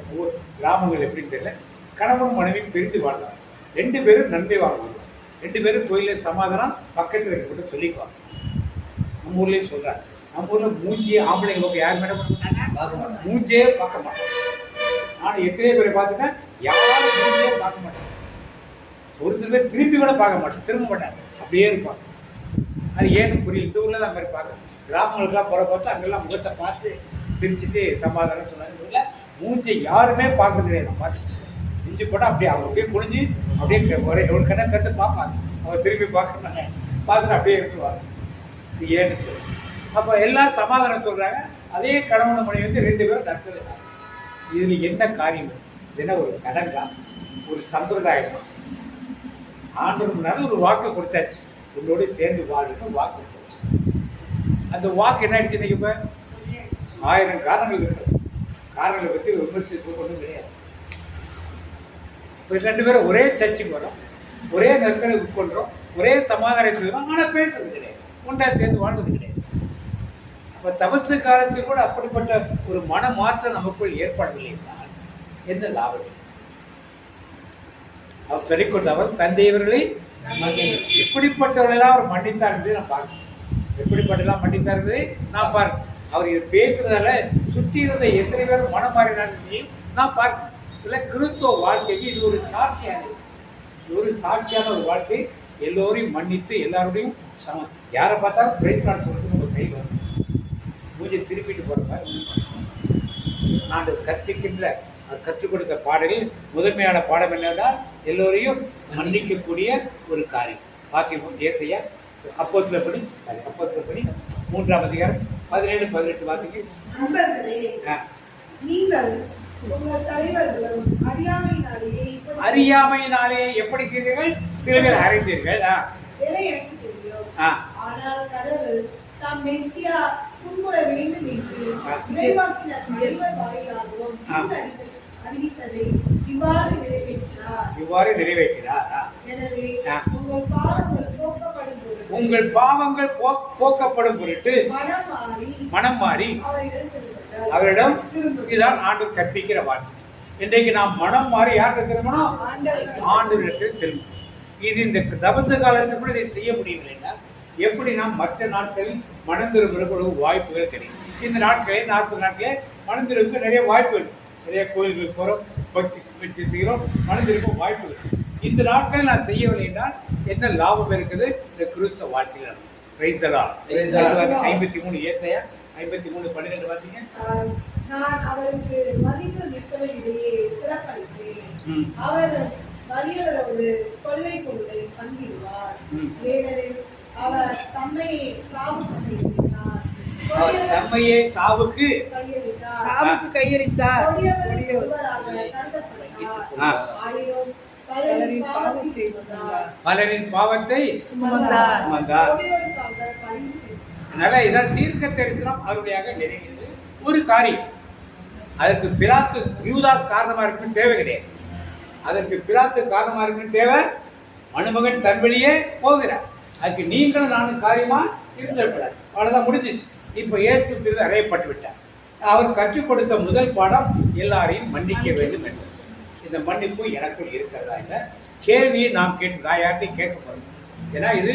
கிராமங்கள் எப்படின்னு தெரியல, கணவன் மனைவி பிரிந்து வாழ்வாங்க, 2 பேரும் நன்மை வாழ்வாங்க, 2 பேரும் கோயிலில் சமாதானம் பக்கத்தில் இருக்க சொல்லிக்குவாங்க. நம்ம ஊர்லேயும் சொல்கிறாங்க, நம்ம ஊரில் மூஞ்சியே ஆம்பளைங்க பக்கம் யார் மேடம் பண்ணாங்க, மூஞ்சியே பார்க்க மாட்டாங்க. ஆனால் எத்தனையோ பேரை பார்த்துட்டேன், யாரும் மூஞ்சியே பார்க்க மாட்டாங்க. ஒரு சில பேர் திரும்பி கூட பார்க்க மாட்டாங்க, திரும்ப மாட்டாங்க, அப்படியே இருப்பாங்க. அது ஏன்னு புரியல. இந்த ஊரில் தான் மாதிரி பார்க்குறேன். கிராமங்களுக்கெல்லாம் போகிற பார்த்து அங்கெல்லாம் முகத்தை பார்த்து பிரிச்சுட்டு சமாதானம் சொன்னாங்க. மூஞ்சி யாருமே பார்க்க தெரியாது. நான் பார்த்துட்டு இஞ்சி போட்டால் அப்படியே அவங்க அப்படியே குளிஞ்சு அப்படியே ஒரே ஒரு கண்ணை திறந்து பார்ப்பாங்க, அவங்க திரும்பி பார்க்கறாங்க, பார்த்துட்டு அப்படியே இருக்குவாங்க. இது ஏன்னு அப்போ எல்லாம் சமாதானம் சொல்கிறாங்க. அதே கணவன் மனைவி வந்து 2 பேரும் நடத்துறாங்க. இதில் என்ன காரியம்? இது என்ன ஒரு சடங்கா, ஒரு சம்பிரதாயமா? ஆண்டவர் முன்னாடி ஒரு வாக்கு கொடுத்தாச்சு, உங்களோட சேர்ந்து வாழணும்னு வாக்கு கொடுத்தாச்சு. அந்த வாக்கு என்ன ஆயிடுச்சு? இன்னைக்கு இப்போ 1000 காரணங்கள் இருக்கிறது. காரணங்களை பற்றி விமர்சித்து கொண்டு கிடையாது. இப்போ 2 பேரும் ஒரே சர்ச்சுக்கு வரோம், ஒரே நற்களை உட்கொள்கிறோம், ஒரே சமாதானத்துக்கு வரோம், ஆனால் பேசுறது கிடையாது, ஒன்றா சேர்ந்து வாழ்வது கிடையாது. அப்போ தபசு காலத்தில் கூட அப்படிப்பட்ட ஒரு மன மாற்றம் நமக்குள் ஏற்படவில்லை என்றால் என்ன லாபம்? அவர் சொல்லிக் கொடுத்தவர் தந்தையவர்களை எப்படிப்பட்டவர்களெல்லாம் அவர் மன்னித்தார் என்று நான் பார்க்கணும். எப்படிப்பட்டெல்லாம் மன்னித்தார் என்பதை நான் பார்க்கணும். அவர் இது பேசுறதால சுற்றி இருந்த எத்தனை பேர் மனம் மாறினார்கள் நான் பார்க்கணும். இல்லை, கிறிஸ்துவ வாழ்க்கைக்கு இது ஒரு சாட்சியானது, இது ஒரு சாட்சியான ஒரு வாழ்க்கை. எல்லோரையும் மன்னித்து எல்லாரோடையும் யாரை பார்த்தாலும் பிரைஸ் கார்டு சொல்றதுக்கு ஒரு கை வரும், பூஜை திருப்பிட்டு போகிற மாதிரி. நான் கற்பிக்கின்ற கற்றுக் கொடுத்த பாடலில் முதன்மையான பாடம் என்னதான் எல்லோரையும் மன்னிக்கக்கூடிய ஒரு காரியம். வாக்கியம் ஏசையா அப்போஸ்தலர் படி 3ஆம் அதிகாரம் 17-18 வாக்கியம். நீங்கள் உங்கள் தலைவர்களும் அறியாமையினாலே எப்படி செய்தீர்கள்? சிலுவையில் அறைந்தீர்கள் என எனக்கு தெரியும். ஆனால் கடவுள் தாம் மெசியா துன்புற வேண்டும் என்று இறைவாக்கினர் அனைவர் வாயிலாகவும் அறிவித்ததை இவ்வாறு நிறைவேற்றினார். எனவே உங்கள் பாவங்கள் போக்கப்படும் பொருட்டு மனம் மாறி அவரிடம் இதுதான் ஆண்டவர் கற்பிக்கிற வார்த்தை. இன்றைக்கு நாம் மனம் மாறி யாருக்கு திரும்பணும்? ஆண்டவரிடத்தில் திரும்பணும். இது இந்த தபசு காலத்தில் கூட இதை செய்ய முடியவில்லைன்னா எப்படி நாம் மற்ற நாட்களில் மனம் திரும்புகிற வாய்ப்புகள் கிடைக்கும்? இந்த நாட்களில் 40 நாட்களே மனம் திரும்ப நிறைய வாய்ப்புகள், நிறைய கோயில்களுக்கு போகிறோம், பக்தி செய்கிறோம், மனம் திரும்ப வாய்ப்புகள். இந்த நாட்களில் நான் செய்யவில்லை என்றால் என்ன லாபம் இருக்குது? இந்த கிறிஸ்தவ வாழ்க்கையில் 53 ஏசாயா 53:12 பார்த்தீங்க. நான் அவருக்கு மதிப்பு மிக்கவரிடையே சிறப்பளித்தேன், அவர் வலியவரோடு கொள்ளை பொருளை பங்கிடுவார், ஏனெனில் அவர் தம்மையை சாவுக்கு கையளித்தார். அவர் தம்மையே சாவுக்கு கையளித்தார். சாவுக்கு கையளித்தார். கொடியவரில் ஒருவராக கருதப்பட்டார். ஆ. ஆயினும் பலரின் பாவத்தை சுமந்தார். பலரின் பாவத்தை சுமந்தார். சுமந்தார். கொடியவருக்காக பரிந்து பேசினார். அதனால இதான் தீர்க்க தரிசனம் அருமையாக நிறைவேறது ஒரு காரியம். அதற்கு பிலாத்து யூதாஸ் காரணமா இருக்குன்னு தேவை கிடையாது. அதற்கு பிலாத்து காரணமா இருக்குன்னு தேவை. மணுமகன் தன் வழியே போகிறார். அதுக்கு நீங்களும் நானும் காரியமா இருந்திருக்கிறார். அவ்வளவுதான் முடிஞ்சிச்சு. இப்ப ஏற்று திருது அறையப்பட்டு விட்டார். அவர் கற்றுக் கொடுத்த முதல் பாடம் எல்லாரையும் மன்னிக்க வேண்டும் என்று. இந்த மன்னிப்பு எனக்குள் இருக்கிறதா இந்த கேள்வியை நாம் கேட்டு நான் யார்ட்டையும் கேட்க போறோம். ஏன்னா இது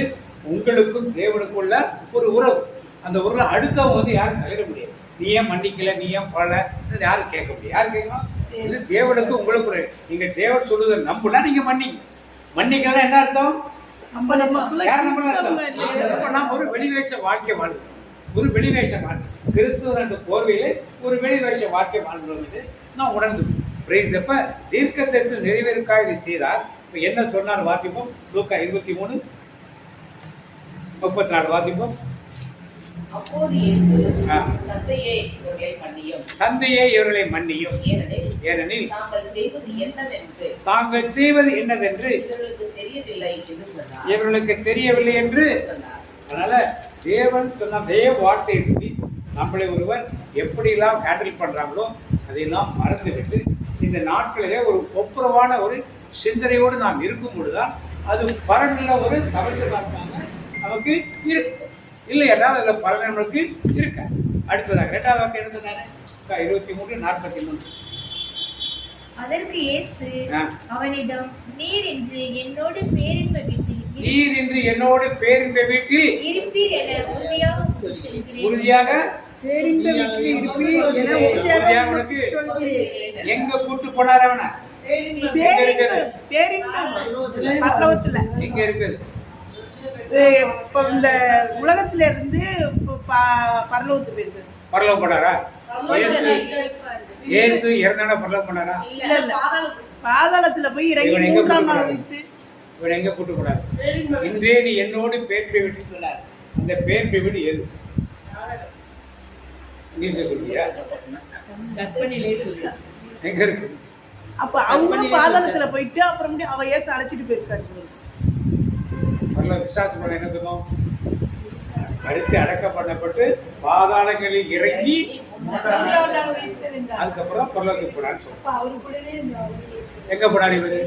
உங்களுக்கும் தேவனுக்குள்ள ஒரு உறவு. அந்த உறவுல அடுத்தவங்க வந்து யாரும் தலையிட முடியாது. நீ ஏன் மன்னிக்கல, நீ ஏன் பழ, யாரும் கேட்க முடியாது. யாரும் கேட்கணும்? இது தேவனுக்கு உங்களுக்கு ஒரு, நீங்க தேவன் சொல்லுவதை நம்புனா நீங்க மன்னிக்க. மன்னிக்கலாம் என்ன அர்த்தம்? யார் நம்பலாம் அர்த்தம்? அப்ப நாம் ஒரு வெளிவேஷ வாழ்க்கை வாழ்கிறோம். ஒரு வெளிவேஷ வாழ்க்கை, கிறிஸ்துவ என்ற போர்வையிலே ஒரு வெளிவேஷ வாழ்க்கை வாழ்கிறோம் என்று நான் உணர்ந்து பிரேசிப்ப தீர்க்க தரிசனம் நிறைவேறுக்காக இதை செய்தார். இப்ப என்ன சொன்னார் வாசிப்போம். லூக்கா 23:34 வாசிப்போம். அப்போது இயேசு ஆ. தந்தையே இவர்களை மன்னியும், தந்தையே இவர்களை மன்னியும், ஏனெனில் தாங்கள் செய்வது என்னவென்று தாங்கள் செய்வது என்னதென்று இவர்களுக்கு தெரியவில்லை என்று சொன்னார். இவர்களுக்கு தெரியவில்லை என்று சொன்னார். அதனால தேவன் சொன்ன அதே வார்த்தையை பற்றி நம்மளை ஒருவர் எப்படியெல்லாம் ஹேண்டில் பண்றாங்களோ அதையெல்லாம் மறந்துவிட்டு இந்த நாட்களிலே ஒரு ஒப்புரவான ஒரு சிந்தனையோடு நாம் இருக்கும் பொழுதுதான் அது பலனுள்ள ஒரு தவிர்த்து நமக்கு இருக்கு. இல்லை என்றால் அதில் பலன் நம்மளுக்கு இருக்க. அடுத்ததாக 2வது வார்த்தை என்ன சொன்னாரு? 23:43. அதற்கு இயேசு ஆ. அவனிடம், நீர் இன்று என்னோடு பேரின்ப வீட்டில் நீர் இன்று என்னோடு பேரின்ப வீட்டில் இருப்பீர் என உறுதியாக உங்களுக்கு சொல்கிறேன். உறுதியாக பேரின்ப வீட்டில் இருப்பீர் என உறுதியாக உனக்கு சொல்கிறேன். எங்க கூட்டு போனார் அவனை? பேரின்பம் பரலோகத்துல. எங்க இருக்குது? இப்ப இந்த உலகத்துல இருந்து பரலோகத்துக்கு போயிருக்கு. பரலோகம் போனாரா? இயேசு இறந்தான பரலோகம் போனாரா? இல்ல இல்ல, பாதாளத்துல போய் இறங்கி இவன் எங்க 3ஆம் நாள் கூட்டு வைத்து இவன் எங்க கூட்டு போனார்? இன்றே நீ என்னோடு பேர்பை விட்டு சொன்னார். அந்த பேர்பை வீடு எது? நீ சொல்லுவியா? கற்பனையிலே சொல்ல. எங்க இருக்கு? அப்ப அவங்களும் பாதாளத்துல போயிட்டு அப்புறம் அவ ஏசு அழைச்சிட்டு போயிருக்காரு. பரலோக விசாரிச்சு பண்ண என்ன சொல்லும்? அடுத்து அடக்கம் பண்ணப்பட்டு பாதாளங்களில் இறங்கி அதுக்கப்புறம் பரலோகத்துக்கு போனான்னு சொல்லுவோம். எங்க போனார் இவரு?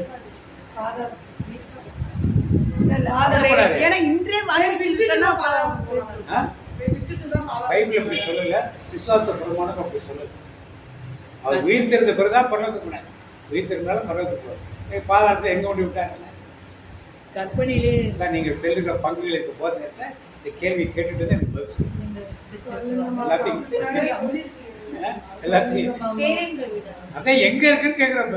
ஏன்னா இன்றே பைபிள் அப்படி சொல்லல, விசுவாச பிரமாணம் அப்படி சொல்லல. அவர் உயிர் தெரிந்த பிறகுதான் பரலோகத்துக்கு போனார். உயிர் தெரிந்தாலும் பரலோகத்துக்கு போனார். பாதாளத்தை எங்க கொண்டு விட்டாங்க? கற்பனையிலே நீங்கள் செல்லுகிற பங்குகளுக்கு போத இந்த கேள்வி கேட்டுட்டு எனக்கு பதில் சொல்லுங்க. எல்லாத்தையும் பேரின்ப வீடு. அதான் எங்க இருக்குன்னு கேக்குறேன்.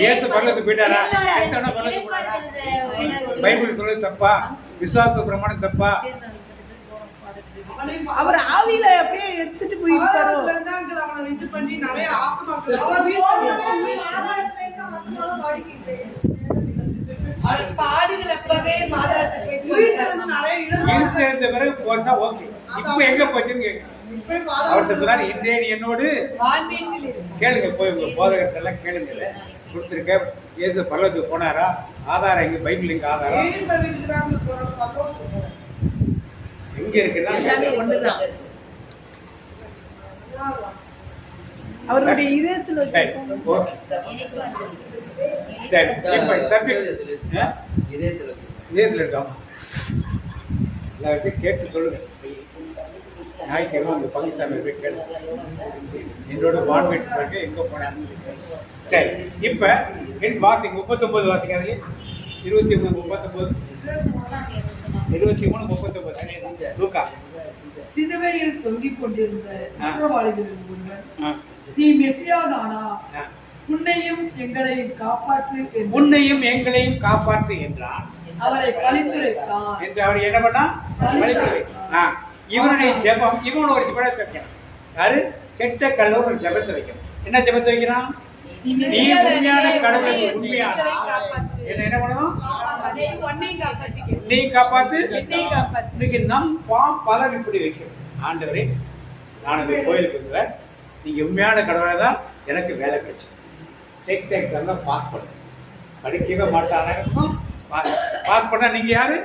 ஏசு பரலோகத்துக்கு போயிட்டாரா? எத்தனை பரலோகத்துக்கு போனாரா? பைபிள் சொல்றது தப்பா? விசுவாச பிரமாணம் தப்பா? அவர் ஆவியில அப்படியே எடுத்துட்டு போயிருக்காரு. இது பண்ணி நிறைய ஆத்மாக்கள் பாடுகள் எப்பவே இருந்த பிறகு போனா ஓகே. இப்ப எங்க போச்சுன்னு கேட்க அவர்கிட்ட சொன்னாரு, இன்றே நீ என்னோடு கேளுங்க. போய் உங்க போதகத்தெல்லாம் கேளுங்க. கொடுத்துருக்க. இயேசு பரலோகத்துக்கு போனாரா? ஆதாரம் எங்க? பைபிள் எங்க ஆதாரம்? எங்க இருக்குன்னா எல்லாமே ஒண்ணுதான். அவருடைய இதயத்துல சரி, ஓகே. சரி, இப்ப சப்ஜெக்ட் இதயத்துல இருக்காமா? எல்லாத்தையும் கேட்டு சொல்லுங்க. ஞாயிற்றுக்கிழமை அந்த பங்குசாமி போய் கேளு. என்னோட வான்வெட்டு எங்க போனாங்க. சரி, இப்ப என் வாசிங்க 39 வாசிங்க. 23:39 லூக்கா. சிலுவையில் தொங்கிக் கொண்டிருந்த குற்றவாளிகளில் ஒருவன், நீ மெசியாதானா, உன்னையும் எங்களையும் காப்பாற்று என்று உன்னையும் எங்களையும் காப்பாற்று என்றான். அவரை பழித்துரைத்தான். என்று அவர் என்ன பண்ணா? பழித்துரைத்தான். இவனுடைய ஜெபம், இவனோட ஒரு ஜெபத்தை வைக்கணும். யாரு? கெட்ட கல்லூர் ஒரு ஜெபத்தை வைக்கணும். என்ன ஜெபத்தை வைக்கிறான்? நீ நீ உண்மையான கடவுள், உண்மையான என்ன பண்ணணும்? உன்னையும் காப்பாத்திக்க. உன்னையும் காப்பாத்து, என்னையும் காப்பாத்து. இன்னைக்கு நம் பலர் இப்படி வைக்கிறோம். ஆண்டவரே, நான் இந்த கோயிலுக்கு வந்துடுறேன், நீங்க உண்மையான கடவுளாக தான் எனக்கு வேலை கிடைச்சு. டெக் தான் பாஸ் பண்ண படிக்கவே மாட்டாங்க. பாஸ் பண்ண நீங்க யாரு?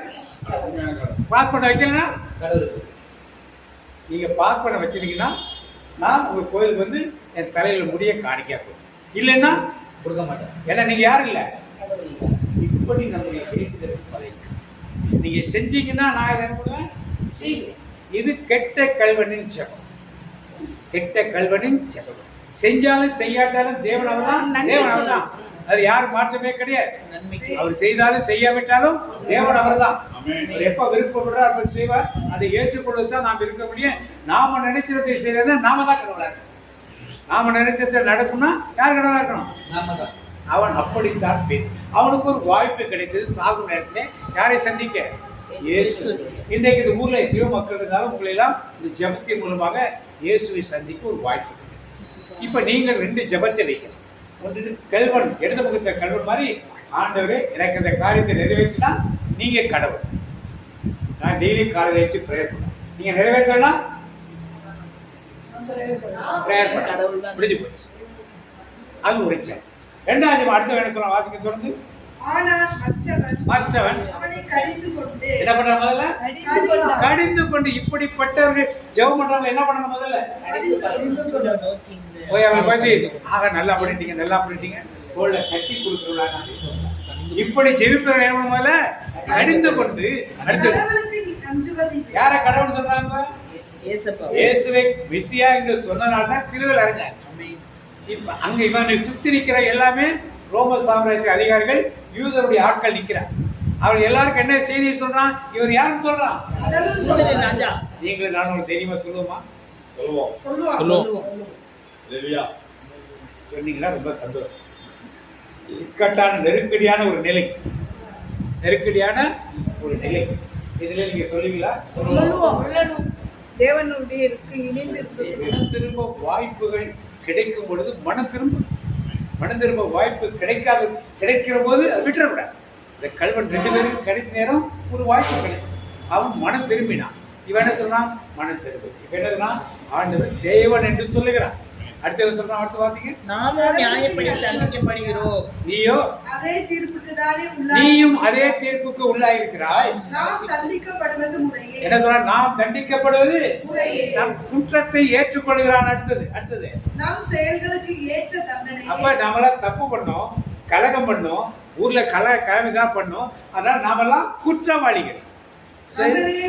பாஸ் பண்ண வைக்கலன்னா நீங்க பாஸ் பண்ண வச்சிருக்கீங்கன்னா நான் உங்க கோயிலுக்கு வந்து என் தலையில முடிய காணிக்கா போகும், இல்லைன்னா கொடுக்க மாட்டேன். ஏன்னா நீங்க யாரும் இல்லை. இப்படி நம்முடைய வேண்டுதலுக்கு பழகி நீங்க செஞ்சீங்கன்னா நான் இதை பண்ணுவேன். இது கெட்ட கல்வனின் ஜெபம். கெட்ட கல்வனின் ஜெபம். செஞ்சாலும் செய்யாட்டாலும் தேவன் தான். அது யாரும் மாற்றமே கிடையாது. அவர் செய்தாலும் செய்யாவிட்டாலும் தேவன் அவர் தான். அவர் எப்ப விருப்பப்படுறார் அவர் செய்வார். அதை ஏற்றுக்கொள்வதுதான் நாம் இருக்க முடியும். நாம நினைச்சதை செய்யறத நாம தான் கடவுளா இருக்கணும். நாம நினைச்சதை நடக்கும்னா யார் கடவுளா இருக்கணும்? நாம தான். அவன் அப்படித்தான் பேர். அவனுக்கு ஒரு வாய்ப்பு கிடைத்தது சாகும் நேரத்திலே யாரை சந்திக்க? இயேசு. இன்றைக்கு இந்த ஊர்ல எத்தனையோ மக்கள் இருந்தாலும் உங்களை எல்லாம் இந்த ஜபத்தின் மூலமாக இயேசுவை சந்திக்க ஒரு வாய்ப்பு. இப்ப நீங்கள் 2 ஜபத்தை வைக்கணும். ஒன்று கல்வன், இடது முகத்த கல்வன் மாதிரி, ஆண்டவரே எனக்கு இந்த காரியத்தை நிறைவேற்றினா நீங்க கடவுள். நான் டெய்லி காலையில் வச்சு ப்ரேயர் பண்ணேன். நீங்க நிறைவேற்றலாம் ப்ரேயர் பண்ண கடவுள் தான் முடிஞ்சு போச்சு. அது ஒரு செயல். 2வது அடுத்த என்ன சொல்ல வாசிக்க தொடர்ந்து, ஆனால் மற்றவன் அவனை கடிந்து கொண்டு என்ன பண்ற? முதல்ல கடிந்து கொண்டு. இப்படிப்பட்டவர்கள் ஜெபம் பண்றவங்க என்ன பண்ணணும்? முதல்ல போய் அவங்களை பார்த்து ஆக நல்லா பண்ணிட்டீங்க தோல்ல கட்டி கொடுத்துருவாங்க. இப்படி ஜெபிப்பவர்கள் என்ன பண்ண? முதல்ல கடிந்து கொண்டு. அடுத்து யார கடவுள் சொல்றாங்க? இயேசுவை மெசியா என்று சொன்னனால்தான் சிலுவையில் அறைஞ்சாங்க. இப்ப அங்க இவனை சுத்தி நிக்கிற எல்லாமே ரோம சாம்ராஜ்ய அதிகாரிகள், யூதருடைய ஆட்கள் நிக்கிறார். அவர் எல்லாருக்கும் என்ன செய்தி சொல்றான்? இவர் யாருன்னு சொல்றான்? நீங்களும் நானும் தெரியுமா? சொல்லுவோமா? சொல்லுவோம். சொன்னீங்களா? ரொம்ப சந்தோஷம். இக்கட்டான நெருக்கடியான ஒரு நிலை. இதுல நீங்க சொல்லுவீங்களா? சொல்லுவோம். தேவனுடைய இணைந்து திரும்ப வாய்ப்புகள் கிடைக்கும் பொழுது மனம் திரும்ப வாய்ப்பு கிடைக்கிற போது அது விட்டுறக்கூடாது. இந்த கல்வன் 2 பேருக்கு கிடைச்ச நேரம் ஒரு வாய்ப்பு கிடைக்கும். அவன் மனம் திரும்பினான். இவன் என்ன சொல்றான்? மனம் திரும்ப. இப்ப என்ன சொல்றான்? ஆண்டவர் தேவன் என்று சொல்லுகிறான். அடுத்த சொல்றான், அடுத்த வார்த்தைக்கு, நாமும் நியாயப்படி தண்டிக்கப்படுகிறோம். நீயும் அதே தீர்ப்புக்கு உள்ளாயிருக்கிறாய். நாம் தண்டிக்கப்படுவது முறையே. என்ன சொல்ற? நாம் தண்டிக்கப்படுவது நம் குற்றத்தை ஏற்றுக்கொள்கிறான். அடுத்தது நம் செயல்களுக்கு ஏற்ற தண்டனை. அப்ப நாமெல்லாம் தப்பு பண்ணோம், கலகம் பண்ணோம், ஊர்ல கலகம் பண்ணோம். அதனால நாமெல்லாம் குற்றவாளிகள்.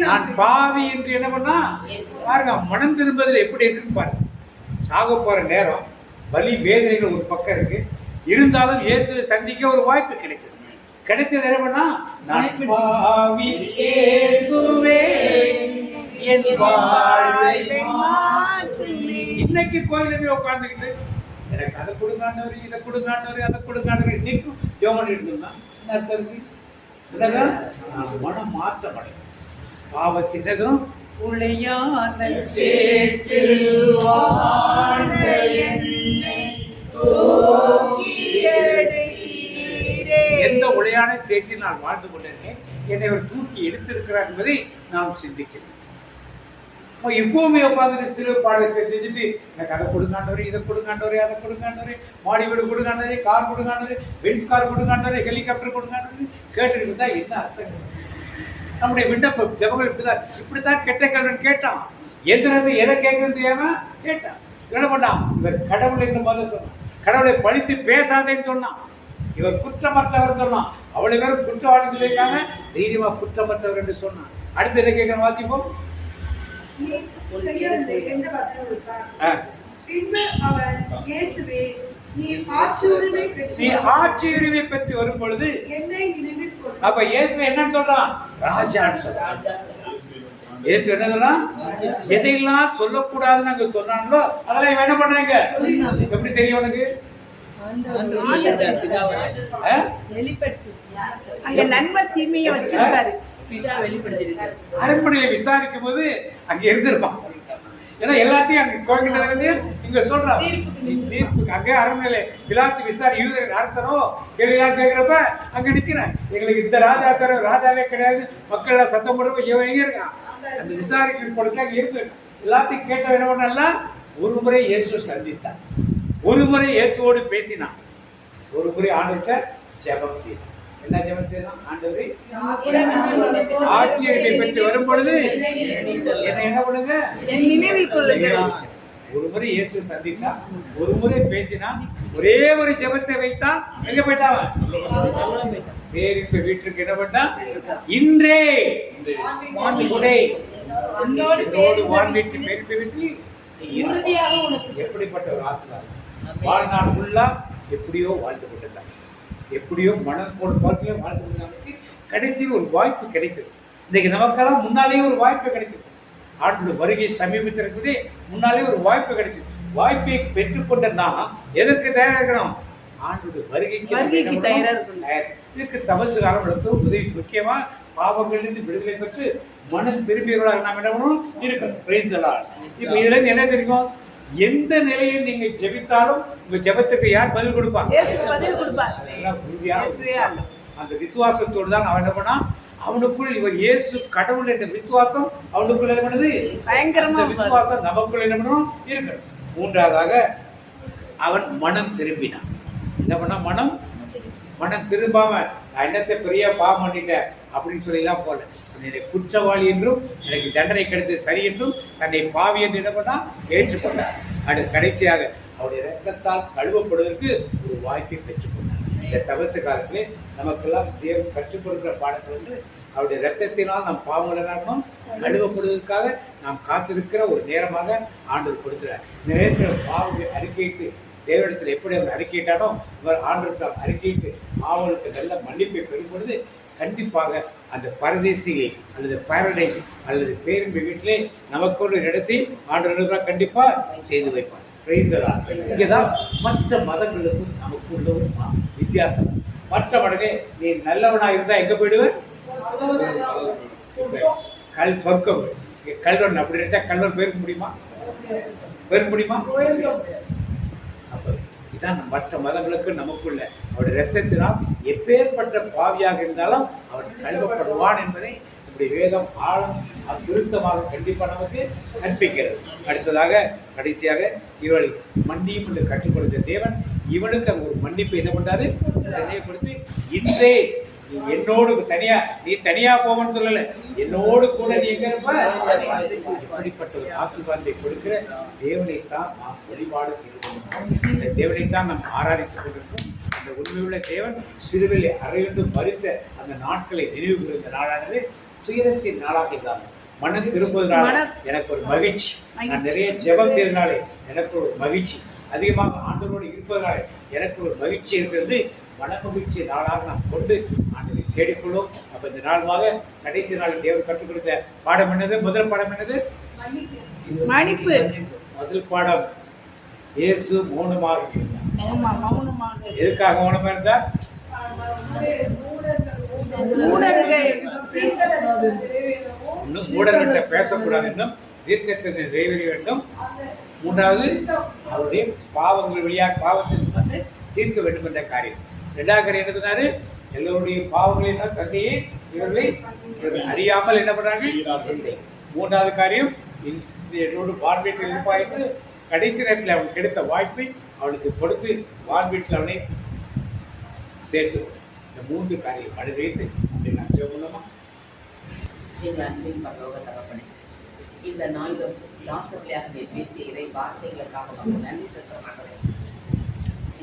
நான் பாவி என்று என்ன பண்ணா பாருங்க, மனம் திரும்பதில் எப்படி இருக்குன்னு பாருங்க. சாக போற நேரம், வலி வேதனைகள் ஒரு பக்கம் இருக்கு, இருந்தாலும் இயேசுவை சந்திக்க ஒரு வாய்ப்பு கிடைத்தது என்ன பண்ணா, நான் பாவி இயேசுவே என் வாழ்வை மாற்றுமே. இன்னைக்கு கோயில போய் உட்கார்ந்துக்கிட்டு எனக்கு அதை கொடுங்காண்டவர், இதை கொடுங்காண்டவர், அதை கொடுங்காண்டவர் இன்னைக்கும் ஜெபம் பண்ணிட்டு இருந்தா என்ன அர்த்தம் இருக்கு? மனம் மாற்றமடையும். பாவ சின்னதும் எந்த உளையான சேற்றில் நான் வாழ்ந்து கொண்டிருக்கேன், என்னை அவர் தூக்கி எடுத்திருக்கிறார் என்பதை நாம் சிந்திக்கிறோம். எப்பவுமே உட்கார்ந்து சிறு பாடத்தை செஞ்சுட்டு எனக்கு அதை கொடுங்காண்டவரே, இதை கொடுங்காண்டவரே, அதை கொடுங்காண்டவரே, மாடி வீடு கொடுங்காண்டவரே, கார் கொடுங்காண்டவரே, பென்ஸ் கார் கொடுங்காண்டவரே, ஹெலிகாப்டர் கொடுங்காண்டவரே கேட்டுட்டு இருந்தா என்ன அர்த்தம்? நம்முடைய விண்ணப்ப ஜபங்கள் இப்படித்தான் கெட்ட கல்வன் கேட்டான். எந்த நேரத்தை எதை கேட்கறது தெரியாம கேட்டான். என்ன பண்ணான்? இவர் கடவுள் என்று முதல்ல சொன்னான். கடவுளை பழித்து பேசாதேன்னு சொன்னான். இவர் குற்றமற்றவர் சொன்னான். அவ்வளவு பேரும் குற்றவாளி சொல்லியிருக்காங்க, தைரியமா குற்றமற்றவர் என்று சொன்னான். அடுத்து என்ன கேட்கிற வாசிப்போம். நீ ஆட்சி உரிமை பெற்று வரும் பொழுது அப்ப இயேசு என்ன சொல்றான்? ராஜா. இயேசு என்ன சொல்றான்? எதையெல்லாம் சொல்லக்கூடாதுன்னு அங்க சொன்னாங்களோ அதெல்லாம் இவன் என்ன பண்ணாங்க? எப்படி தெரியும் உனக்கு? அங்க நன்மை தீமையை வச்சிருக்காரு. அரண்மனையை விசாரிக்கும் போது அங்க இருந்திருப்பான். ஏன்னா எல்லாத்தையும் அங்க கோவிக்கிட்ட இங்க சொல்றான் தீர்ப்புக்கு அங்கே அரண்மனையில பிலாத்து விசாரி யூதர் அரசனோ கேள்வியாக கேட்கிறப்ப அங்க நிக்கிறேன். எங்களுக்கு இந்த ராஜா தர ராஜாவே கிடையாது, மக்கள் எல்லாம் சத்தம் போடுறப்ப இவன் எங்க இருக்கான்? அந்த விசாரிக்க கொடுத்தா இருக்கு. எல்லாத்தையும் கேட்ட என்ன பண்ணல, ஒரு முறை இயேசு சந்தித்தான், ஒரு முறை இயேசுவோடு பேசினான், ஒரு முறை ஆண்டவர்கிட்ட ஜெபம் செய்தான். என்ன ஜெபம் செய்யலாம்? ஆண்டவரே ஆட்சியை பெற்று வரும் பொழுது என்ன பண்ணுங்க, நினைவில் கொள்ளுங்கள். ஒரு முறை இயேசு சந்தித்தான், ஒரு முறை பேசினான், ஒரே ஒரு ஜெபத்தை வைத்தான். எங்க போயிட்டான்? பேரின்ப வீட்டுக்கு என்ன பண்ணான்? இன்றே என்னோடு வான்வீட்டு பேரின்ப வீட்டில் எப்படிப்பட்ட ஒரு ஆசீர்வாதம். வாழ்நாள் ஃபுல்லா எப்படியோ வாழ்ந்து கொண்டிருந்தாங்க, எப்படியோ மனம் போட பார்க்கல வாழ்ந்து கொண்டிருந்தாங்க. கடைசியில் ஒரு வாய்ப்பு கிடைத்தது. இன்னைக்கு நமக்கெல்லாம் முன்னாலேயே ஒரு வாய்ப்பு கிடைச்சது. ஆண்டோட வருகை சமீபத்தில் இருக்குது, முன்னாலே ஒரு வாய்ப்பு கிடைச்சது. வாய்ப்பை பெற்றுக்கொண்ட நாம் எதற்கு தயாரா இருக்கணும்? ஆண்டோட வருகைக்கு தயாரா இருக்கணும். இதுக்கு தமசு காலம் எடுத்து உதவி. முக்கியமா பாவங்களிலிருந்து விடுதலை பெற்று மனம் திரும்பியவர்களாக நாம் என்ன பண்ணணும் இருக்கணும். இப்ப இதுல இருந்து என்ன தெரியும்? எந்த நிலையில் நீங்க ஜெபித்தாலும் உங்க ஜெபத்துக்கு யார் பதில் கொடுப்பாங்க? அந்த விசுவாசத்தோடு தான் அவன் என்ன பண்ணா, அவனுக்குள் இவன் இயேசு கடவுள் என்ற விசுவாசம் அவனுக்குள் என்ன பண்ணுது? பயங்கரமா விசுவாசம் நமக்குள் என்ன பண்ணணும் இருக்கணும். மூன்றாவதாக அவன் மனம் திரும்பினான். என்ன பண்ணா? மனம் திரும்பாம நான் என்னத்தை பெரிய பாவம் பண்ணிட்டேன் அப்படின்னு சொல்லிலாம் போல, என்னை குற்றவாளி என்றும் எனக்கு தண்டனை கிடைத்தது சரி என்றும் தன்னை பாவி என்று என்ன பண்ணா ஏற்றுக்கொண்டார். அது கடைசியாக அவருடைய இரத்தத்தால் கழுவப்படுவதற்கு ஒரு வாய்ப்பை பெற்றுக்கொண்டார். இந்த தபசு காலத்திலே நமக்கெல்லாம் தேவன் கற்றுக் கொடுக்கிற பாடத்தில் வந்து அவருடைய இரத்தத்தினால் நம் பாவங்களை நடக்கும் கழுவப்படுவதற்காக நாம் காத்திருக்கிற ஒரு நேரமாக ஆண்டவர் கொடுக்கிறார். இந்த நேரத்தில் பாவங்களை அறிக்கையிட்டு தேவனிடத்தில் எப்படி அவர் அறிக்கையிட்டானோ இவர் ஆண்டவர் அறிக்கையிட்டு பாவங்களுக்கு நல்ல மன்னிப்பை பெறும் பொழுது கண்டிப்பாக அந்த பரதேசிகளை அல்லது பாரடைஸ் அல்லது பேரின்ப வீட்டிலே நமக்கு ஒரு இடத்தை ஆண்டவர் கண்டிப்பா செய்து வைப்பார். இங்கேதான் மற்ற மதங்களுக்கும் நமக்கு உள்ள ஒரு வித்தியாசம். மற்ற மடங்கே நீ நல்லவனா இருந்தா எங்க போயிடுவேன்? சொர்க்கம். கல்வன் அப்படி இருந்தா கல்வன் போயிருக்க முடியுமா? அப்ப இதான் மற்ற மதங்களுக்கு நமக்குள்ள அவருடைய இரத்தத்தினால் எப்பேற்பட்ட பாவியாக இருந்தாலும் அவன் கழுவப்படுவான் என்பதை இப்படி வேதம் ஆழம் திருத்தமாக கண்டிப்பா நமக்கு கற்பிக்கிறது. அடுத்ததாக கடைசியாக இவளை மன்னியும் என்று கற்றுக் கொடுத்த தேவன் இவனுக்கு ஒரு மன்னிப்பு என்ன பண்றாரு? நினைவுபடுத்தி இன்றே என்னோடு நீ தனியா போவன்னு சொல்லல, என்னோடு கூட நீ எங்க இருப்ப? இப்படிப்பட்ட ஒரு ஆசீர்வாதத்தை கொடுக்கிற தேவனைத்தான் நாம் வழிபாடு செய்து கொண்டிருக்கோம். இந்த தேவனைத்தான் நாம் ஆராதித்துக் கொண்டிருக்கோம். அந்த உண்மையுள்ள தேவன் சிறுவிலை அறையுண்டு மறித்த அந்த நாட்களை நினைவு கூறுகிற நாளானது துயரத்தின் நாளாக இல்லாமல் மனம் திரும்புவதனால எனக்கு ஒரு மகிழ்ச்சி. நான் நிறைய ஜெபம் செய்தனாலே எனக்கு ஒரு மகிழ்ச்சி, அதிகமாக ஆண்டவரோடு இருப்பதனாலே எனக்கு ஒரு மகிழ்ச்சி இருக்கிறது. மன மகிழ்ச்சி நாளாக நாம் கொண்டு ஆண்டவரை தேடிக்கொள்ளும். அப்ப இந்த நாளாக கடைசி நாள் தேவன் கற்றுக் கொடுத்த பாடம் என்னது? முதல் பாடம் என்னது? மன்னிப்பு. முதல் பாடம் இயேசு மௌனமாக இருந்தார். எதுக்காக மௌனமா இருந்தார்? மூடர்கிட்ட பேசக்கூடாது என்றும் தீர்க்கதரிசனத்தை நிறைவேற வேண்டும். மூன்றாவது அவருடைய பாவங்கள் வழியாக பாவத்தை சுமந்து தீர்க்க வேண்டும் என்ற காரியம். இரண்டாவது காரியம் என்ன சொன்னாரு? எல்லோருடைய பாவங்களையும் தந்தையே இவர்களை அறியாமல் என்ன பண்றாங்க. மூன்றாவது காரியம் என்னோடு வான்வீட்டில் இருப்பா என்று கடைசி நேரத்தில் அவனுக்கு கிடைத்த வாய்ப்பை அவனுக்கு கொடுத்து வான்வீட்டில் அவனை சேர்த்து. இந்த மூன்று காரியம் மனிதத்தை நான் மூலமா எங்கள் அன்பின் பரலோக தகப்பனே, இந்த நாளிலும் தாசர்களாக நீர் பேசிய இதை வார்த்தைகளுக்காக நன்றி செலுத்துகிறேன்.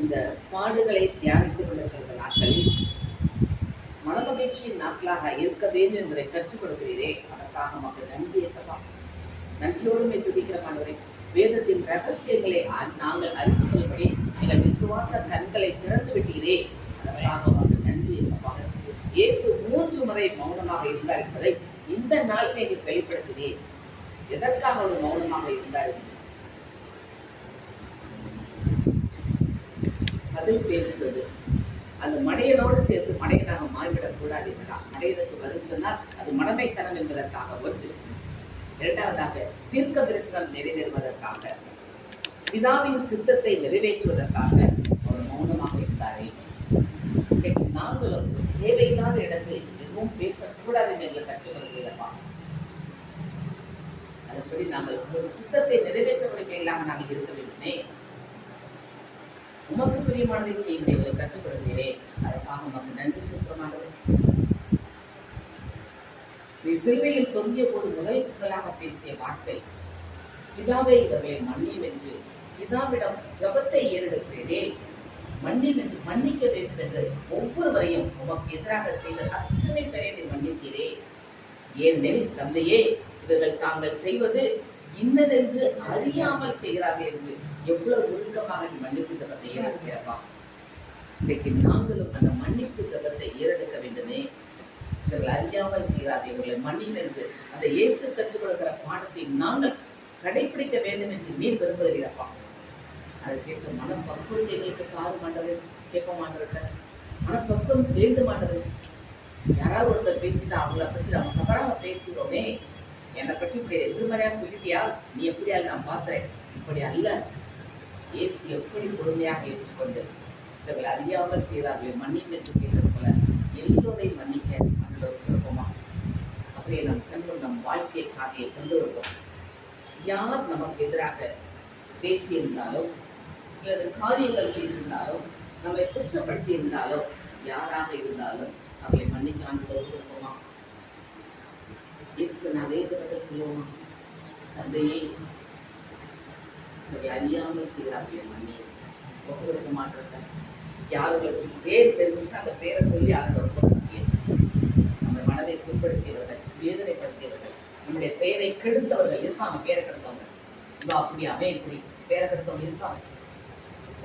இந்த பாடுகளை தியானித்துக் கொண்டிருக்கிற நாட்களில் மனமகிழ்ச்சியின் நாட்களாக இருக்க வேண்டும் என்பதை கற்றுக் கொடுக்கிறீரே, அதற்காக மக்கள் நன்றி இயேசுவா. நன்றியோடு துதிக்கிற ஆண்டவரே, வேதத்தின் ரகசியங்களை நாங்கள் அறிந்து கொள்ளும்படி எங்கள் விசுவாச கண்களை திறந்து விட்டீரே, அதற்காக மக்கள் நன்றி இயேசுவா. இயேசு 3 முறை மௌனமாக இருந்தார் என்பதை இந்த நாளில் நீங்கள் வெளிப்படுத்தினேன். எதற்காக ஒரு மௌனமாக இருந்தார் என்று பதில் பேசுவது, அந்த மடையனோடு சேர்த்து மடையனாக மாறிவிடக் கூடாது என்பதா. மடையனுக்கு பதில் சொன்னால் அது மடமைத்தனம் என்பதற்காக ஒன்று. இரண்டாவதாக தீர்க்க தரிசனம் நிறைவேறுவதற்காக, பிதாவின் சித்தத்தை நிறைவேற்றுவதற்காக அவர் மௌனமாக இருந்தாரே. இன்றைக்கு நாங்களும் தேவையில்லாத இடத்தில் எதுவும் பேசக்கூடாது என்று கற்றுக்கொள்கிறப்பா. அதன்படி நாங்கள் ஒரு சித்தத்தை நிறைவேற்றப்படுகையிலாக நாங்கள் இருக்க வேண்டுமே. உமக்கு பிரியமானதை செய்ய எங்களுக்கு கற்றுக்கொள்கிறே. அதற்காக உமக்கு நன்றி செலுத்தமானது. நீ சிலுவையில் தொங்கிய போது முதலாக பேசிய வார்த்தை, பிதாவை இவர்களை மன்னியும் என்று பிதாவிடம் ஜபத்தை ஏறெடுக்கிறேனே. மன்னிக்க வேண்டும் என்று ஒவ்வொருவரையும் உமக்கு எதிராக செய்த அத்தனை பேரை நீ மன்னிக்கிறே. ஏனெனில் தந்தையே, இவர்கள் தாங்கள் செய்வது இன்னதென்று அறியாமல் செய்கிறார்கள் என்று எவ்வளவு ஒழுக்கமாக நீ மன்னிப்பு ஜபத்தை ஏறெடுக்கிறப்பா. இன்றைக்கு நாங்களும் அந்த மன்னிப்பு ஜபத்தை ஏறெடுக்க வேண்டுமே. இவர்கள் அறியாமல் செய்கிறார்கள், இவர்களை மன்னியும் என்று அந்த இயேசு கற்றுக் கொடுக்கிற பாடத்தை நாங்கள் கடைபிடிக்க வேண்டும் என்று நீர் விரும்புகிறீரப்பா. அதற்கேற்ற மனப்பக்குவத்தை எங்களுக்கு காரு மாண்டவர் கேட்க மாட்டவர். மனப்பக்குவம் வேண்டுமாண்டவர். யாராவது ஒருத்தர் பேசிட்டா அவங்கள பற்றி நம்ம தவறாக பேசுகிறோமே, என்னை பற்றி இப்படி எதிர்மறையா சொல்லிட்டியா, நீ எப்படியா நான் பார்க்கிறேன், இப்படி அல்ல. இயேசு எப்படி பொறுமையாக ஏற்றுக்கொண்டு இவர்கள் அறியாமல் செய்தார்கள் மன்னியும் என்று கேட்டது போல எல்லோரையும் மன்னிக்க ஆண்டவர் விருப்பமா. அப்படியே நம் கண்கள் நம் வாழ்க்கை காதையை கொண்டு வருவோம். யார் நமக்கு எதிராக பேசியிருந்தாலும் அல்லது காரியங்கள் செய்திருந்தாலும் நம்மை குற்றப்படுத்தி இருந்தாலும் யாராக இருந்தாலும் அவளை மன்னிக்க ஆண்டவர் விருப்பமா. இயேசு அதே ஜபத்தை சொல்லுவோமா. தந்தையே, இவர்கள் அறியாமல் செய்கிறார்கள் மன்னி ஒப்புவிக்க மாட்டாங்க. யாருக்கு பேர் தெரிஞ்சுன்னா அந்த பேரை சொல்லி அந்த நம்ம மனதை புண்படுத்தியவர்கள், வேதனைப்படுத்தியவர்கள், நம்முடைய பெயரை கெடுத்தவர்கள் இருப்பாங்க. பேரை கெடுத்தவங்க இவா அப்படி அவன் இப்படி பேரை கெடுத்தவங்க இருப்பாங்க.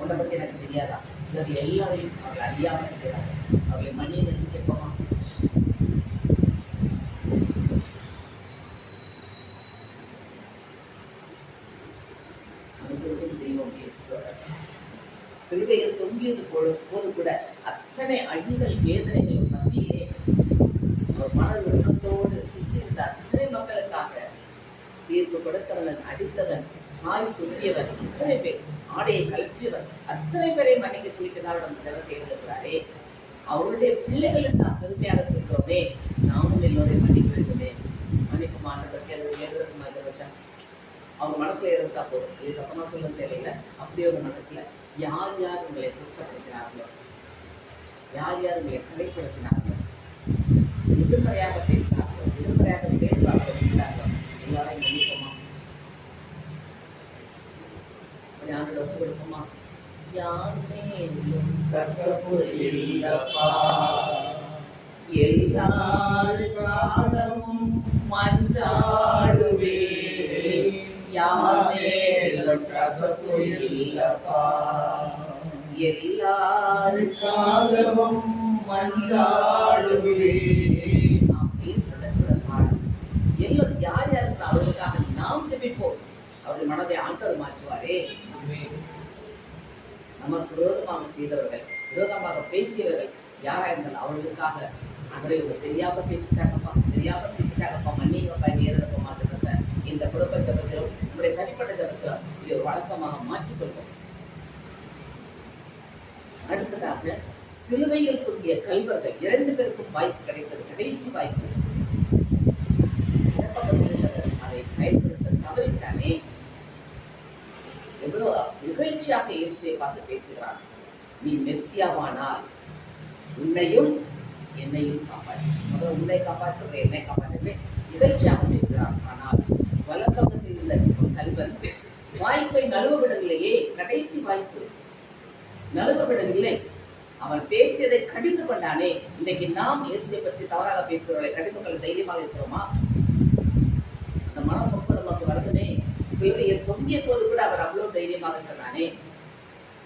உன்னை பத்தி எனக்கு தெரியாதா? இவர்கள் எல்லாரையும் அவர்கள் அறியாமல் செய்கிறாங்க. அவர்களை மன்னியை வச்சு கேட்போமா. தெய்வம் சிலுவையில் தொங்கியது போது கூட அத்தனை அழிகள் வேதனைகள் மத்தியிலே அவர் மன ஒழுக்கத்தோடு சுற்றியிருந்த அத்தனை மக்களுக்காக தீர்ப்பு கொடுத்தவன், அடித்தவன், மாறி துப்பியவன், அத்தனை பேர் ஆடையை கலற்றியவன், அத்தனை பேரை மன்னிக்க சொல்லிக்கதாவிடம் ஜனத்தை இருக்கிறாரே. அவருடைய பிள்ளைகளை நாம் பெருமையாக சொல்கிறோமே, நாமும் எல்லோரையும் மன்னிக்க வேண்டுமே. மன்னிப்பு மாற்றத்தை ஏற்படுத்துமா ஜனத்தை அவங்க மனசுல இருந்தா போதும். இது சத்தமா சொல்ல தேவையில்லை. அப்படியே ஒரு மனசுல யார் யார் உங்களை குற்றப்படுத்தினார்களோ, யார் யார் உங்களை கலைப்படுத்தினார்களோ, எதிர்மறையாக பேசினார்களோ, எதிர்மறையாக செயல்பாடுகள் செய்தார்களோ எல்லாரையும் மன்னிப்போமா. யாரோட ஒப்பு கொடுப்போமா. யாருமே கசப்பு இல்லப்பா, எல்லாருக்காகவும் மஞ்சாடுவே. யாமேலும் கசப்பு இல்லப்பா, எல்லாருக்காகவும் மஞ்சாடுவே. நாம் பேசுகிற பாடம் எல்லாம் யார் யாருக்கு அவர்களுக்காக நாம் ஜெபிப்போம். அவர்கள் மனதை ஆண்டவர் மாற்றுவாரே. நமக்கு விரோதமாக செய்தவர்கள், விரோதமாக பேசியவர்கள் யாரா இருந்தாலும் அவர்களுக்காக அன்றைய தெரியாம பேசிட்டாங்கப்பா, தெரியாம செஞ்சுட்டாங்கப்பா, மன்னிங்கப்பா, நேரிடப்பா ஜபத்தை இந்த குடும்ப ஜபத்திலும் நம்முடைய தனிப்பட்ட ஜபத்திலும் இது ஒரு வழக்கமாக மாற்றிக்கொள்வோம். அடுத்ததாக சிலுவையில் தொங்கிய கல்வர்கள் 2 பேருக்கும் வாய்ப்பு கிடைத்தது, கடைசி வாய்ப்பு. அதை பயன்படுத்த தவறிவிட்டானே. எவ்வளவு நிகழ்ச்சியாக இயேசுவை பார்த்து பேசுகிறான். நீ மெஸ்ஸியாவானால் உன்னையும் என்னையும் காப்பாற்று. முதல் உன்னை காப்பாற்ற, என்னை காப்பாற்று நிகழ்ச்சியாக பேசுகிறான். ஆனால் வலப்பக்கத்தில் இருந்த கல்வன் வாய்ப்பை நழுவ விடவில்லையே. கடைசி வாய்ப்பு நழுவ விடவில்லை. அவன் பேசியதை கடிந்து கொண்டானே. இன்னைக்கு நாம் இயேசுவை பற்றி தவறாக பேசுகிறவர்களை கடிந்து கொள்ள தைரியமாக இருக்கிறோமா? அந்த மனப்பொருள் நமக்கு வருதுனே. சிலுவையில் தொங்கிய போது கூட அவர் அவ்வளவு தைரியமாக சொன்னானே.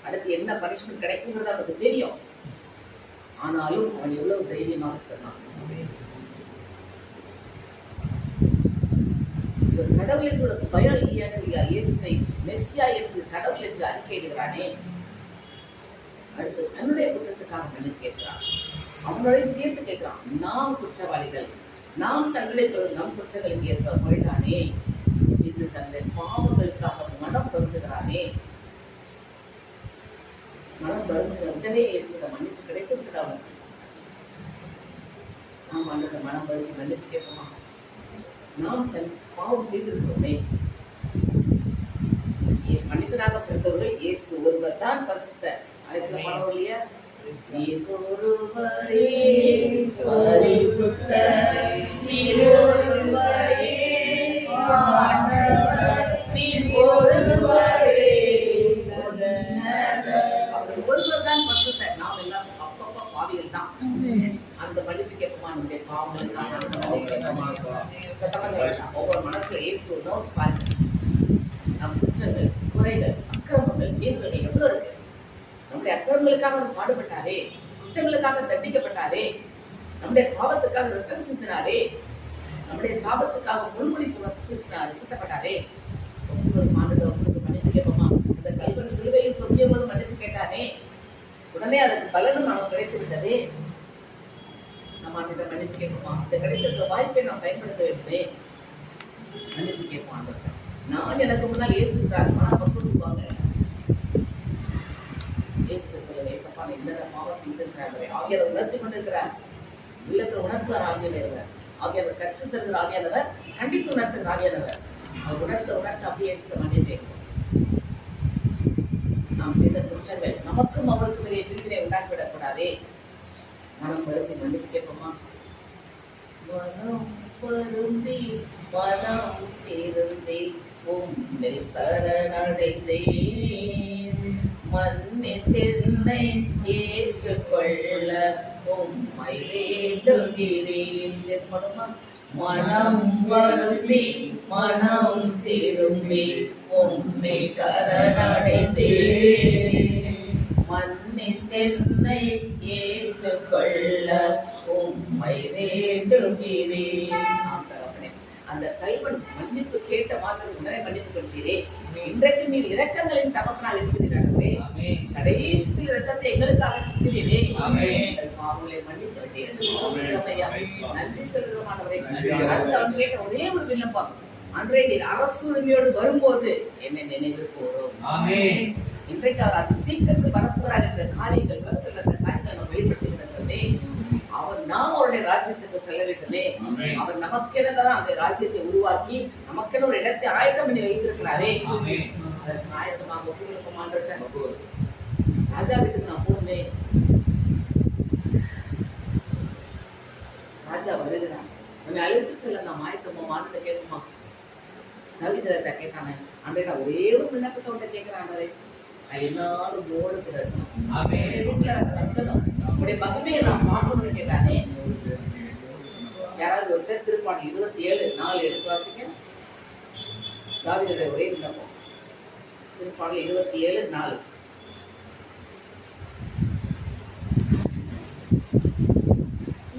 அடுத்து என்ன பனிஷ்மெண்ட் கிடைக்குங்கிறது அவனுக்கு தெரியும். ஆனாலும் அவன் எவ்வளவு தைரியமாக சொன்னான். இவர் கடவுள் என்று உனக்கு பயம் இல்லையா சொல்லியா? இயேசுவை மெஸ்ஸியா என்று கடவுள் என்று அறிக்கையிடுகிறானே. அடுத்து தன்னுடைய குற்றத்துக்காக மன்னிப்பு கேட்கிறான். அவனோட சேர்த்து கேட்கிறான். நாம் குற்றவாளிகள், நாம் தண்டனைப்படுவது நம் குற்றங்களுக்கு ஏற்ப முறைதானே என்று தன்னுடைய பாவங்களுக்காக மனம் வருந்துகிறானே. மனம் வருந்துகிற உடனே இயேசுவிட மன்னிப்பு கிடைத்து விட்டது அவனுக்கு. நாம் அந்த மனம் வருந்தி மன்னிப்பு கேட்போமா? நாம் தன் பாவம் செய்திருக்கிறோமே. மனிதனாக பிறந்தவர்கள் இயேசு ஒருவர் தான் பரிசுத்தர். அழைக்கிற பாடம் இல்லையா? நீர் ஒருவரே பரிசுத்தர், நீர் ஒருவரே ஆண்டவர், நீர் ஒருவரே அவர் ஒருவர் தான் பரிசுத்தர். நாம் எல்லாம் அப்பப்ப பாவிகள் தான். அந்த மன்னிப்பு கேட்போமா? நம்முடைய பாவங்களுக்கான அந்த மன்னிப்பு கேட்போமா? சத்தமா சொல்லுங்க. ஒவ்வொரு மனசுல இயேசு நோக்கி பாருங்க. நம் குற்றங்கள், குறைகள், அக்கிரமங்கள், மீறுதல்கள் எவ்வளவு இருக்கு. நம்முடைய அக்கிரமங்களுக்காக அவர் பாடுபட்டாரே, குற்றங்களுக்காக தண்டிக்கப்பட்டாரே, நம்முடைய பாவத்துக்காக ரத்தம் சிந்தினாரே, நம்முடைய சாபத்துக்காக முள்முடி சுட்டப்பட்டாரே. ஒவ்வொரு மாநிலங்களுக்கு மன்னிப்பு கேட்போமா? அந்த கல்வன் சிலுவையில் தொங்கிய போது மன்னிப்பு கேட்டானே, உடனே அதற்கு பலனும் நமக்கு கிடைத்து விட்டதே. நம்ம அந்த மன்னிப்பு கேட்போமா? அந்த கிடைத்திருக்க வாய்ப்பை நாம் பயன்படுத்த வேண்டுமே. மன்னிப்பு கேட்போம் ஆண்டவர்கிட்ட. நான் எனக்கு முன்னால் இயேசுக்கிறார் பக்குவாங்க. இயேசு சொல்லுங்க, ஏசப்பா என்ன பாவம் செய்திருக்கிறார்களே. ஆகியவர் உணர்த்தி கொண்டிருக்கிறார். உள்ளத்தில் உணர்த்துவார் ஆகியவர். ஆகியவர் கற்றுத் தருகிற ஆகியவர், கண்டித்து உணர்த்துகிற ஆகியவர். அவர் உணர்த்த அப்படியே இயேசு மன்னிப்பு. நாம் செய்த குற்றங்கள் நமக்கும் அவருக்கு பெரிய பிரிவினை உண்டாக்கிவிடக் கூடாதே. மனம் வருந்தி மன்னிப்பு கேட்போமா? மனம் வருந்தி மனம் திருந்தி உம்மை சரணடைந்தேன், மன்னித்தென்னை ஏற்றுக்கொள்ள உம்மை வேண்டுகிறேன். சேர்க்கணுமா? மனம் வருந்தி மனம் திரும்பி உம்மை சரணடைந்தேன், மன்னித்தென்னை ஏற்றுக்கொள்ள உம்மை வேண்டுகிறேன். அந்த கல்வன் மன்னிப்பு கேட்ட மாத்திரம் உடனே மன்னிப்பு கொடுத்தீரே. இன்றைக்கு நீர் இரக்கங்களின் தகப்பனாக இருக்கிறீர்களே. கடைசி இரக்கத்தை எங்களுக்காக சிந்தினீரே. பாவங்களை மன்னிப்பு விட்டீர்கள். நன்றி சொல்கிறமானவரே. அடுத்து அவன் கேட்ட ஒரே ஒரு விண்ணப்பம், அன்றே நீர் அரசுரிமையோடு வரும்போது என்னை நினைவு கூறும். இன்றைக்கு அவர் அது சீக்கிரத்தில் வரப்போகிறார் என்ற காரியங்கள் கருத்தில் அந்த காரியங்கள் நம்ம வெளிப்படுத்தி கிடக்கிறதே. அவர் நாம் அவருடைய ராஜ்யத்துக்கு செல்ல வேண்டுமே. அவர் நமக்கெனதான் அந்த ராஜ்யத்தை உருவாக்கி நமக்கென ஒரு இடத்தை ஆயத்தம் பண்ணி வைத்திருக்கிறாரே. அதற்கு ஆயத்தமாக ஒப்புக்கொடுக்க ராஜா வீட்டுக்கு நான் போகணுமே. ராஜா வருகிறார், நம்ம அழைத்து செல்ல நாம் ஆயத்தமா வானத்தை கேட்போமா? நவீன ராஜா கேட்டானே, அன்றைய நான் ஒரே ஒரு விண்ணப்பத்தை உண்ட கேட்கிறான். எல்லாரும் ஓடு கூட இருக்கணும், வீட்டுல தங்கணும், உடைய மகிமையை நான் பார்க்கணும்னு கேட்டானே. யாராவது ஒருத்தர் திருப்பாடல் 27:4 எடுத்து வாசிக்க. தாவீதுடைய ஒரே விண்ணப்பம் திருப்பாடல் 27:4.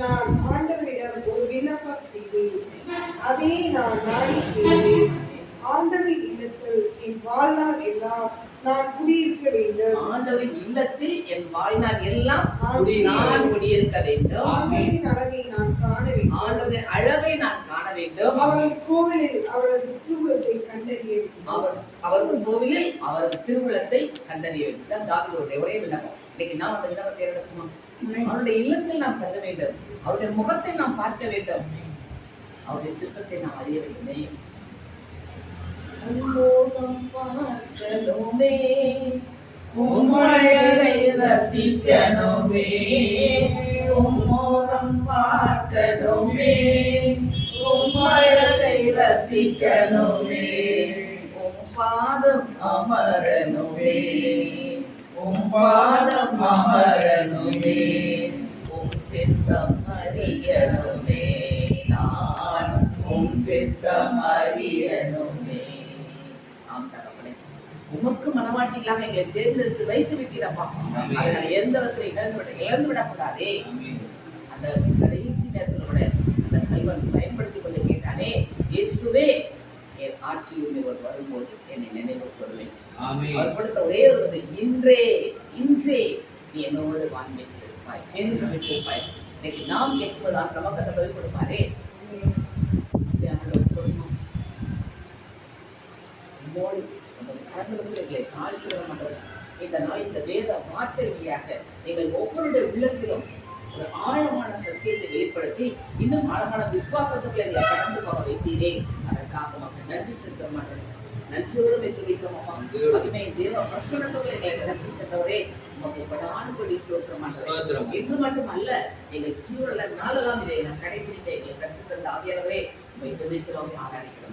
நான் ஆண்டவரிடம் ஒரு விண்ணப்பம் செய்தேன், அதே நான் நாடி கேட்டேன். ஆண்டவரின் இல்லத்தில் என் வாழ்நாள் எல்லாம் நான் குடியிருக்க வேண்டும். ஆண்டவரின் இல்லத்தில் என் வாழ்நாள் எல்லாம் நான் குடியிருக்க வேண்டும். ஆண்டவரின் அழகை நான் காண வேண்டும். ஆண்டவரின் அழகை நான் காண வேண்டும். அவரது கோவிலில் அவரது திருவுளத்தை கண்டறிய வேண்டும். அவரது கோவிலில் அவரது திருவுளத்தை கண்டறிய வேண்டும். தாவீதுடைய ஒரே விண்ணப்பம். இன்னைக்கு நாம் அந்த விண்ணப்பத்தை எடுக்கணும். அவருடைய இல்லத்தில் நாம் தங்க வேண்டும். அவருடைய முகத்தை நாம் பார்க்க வேண்டும். அவருடைய சித்தத்தை நாம் அறிய வேண்டுமே. உன்முகம் பார்க்கணுமே, உம்மழகை ரசிக்கணுமே, உன்முகம் பார்க்கணுமே, உம்மழகை ரசிக்கணுமே, உம் பாதம் அமரணுமே, உம் பாதம் அமரணுமே, உம் சித்தம் அறியணுமே, நான் உம் சித்தம் அறியணுமே. உமக்கு மனவாட்டிகளாக எங்களை தேர்ந்தெடுத்து வைத்து விட்டீரப்பா. அதனால எந்த விதத்துல இழந்து விடக்கூடாதே. அந்த கடைசி நேரத்திலோட அந்த கல்வன் பயன்படுத்திக் கொண்டு கேட்டானே, இயேசுவே என் ஆட்சி உரிமையோடு வரும்போது என்னை நினைவு கொள்வேன். அவர் கொடுத்த ஒரே ஒரு இன்றே நீ என்னோடு வான்மைக்கு இருப்பாய், என்று வைத்திருப்பாய். இன்னைக்கு நாம் கேட்பதால் நமக்கு அந்த பதில் கொடுப்பாரே. எங்களை தாழ்கிறோம் ஆண்டவரே. இந்த நாள் இந்த வேத வார்த்தை வழியாக நீங்கள் ஒவ்வொருடைய உள்ளத்திலும் ஒரு ஆழமான சத்தியத்தை வெளிப்படுத்தி இன்னும் ஆழமான விசுவாசத்துக்குள்ள எங்களை கடந்து போக வைத்தீரே. அதற்காக மக்கள் நன்றி செலுத்த மாட்டேன். நன்றியோடு வைத்திருக்கிறோம் அம்மா. மகிமை தேவ பிரசன்னத்துக்குள்ள எங்களை நடத்தி சென்றவரே உமக்கு படானுபடி ஸ்தோத்திரம் ஆண்டவரே. இன்று மட்டும் அல்ல, எங்கள் ஜீவன நாளெல்லாம் இதை நான் கடைபிடித்த எங்களை கற்றுத்தந்த ஆவியானவரே உம்மை துதிக்கிறோம், ஆராதிக்கிறோம்.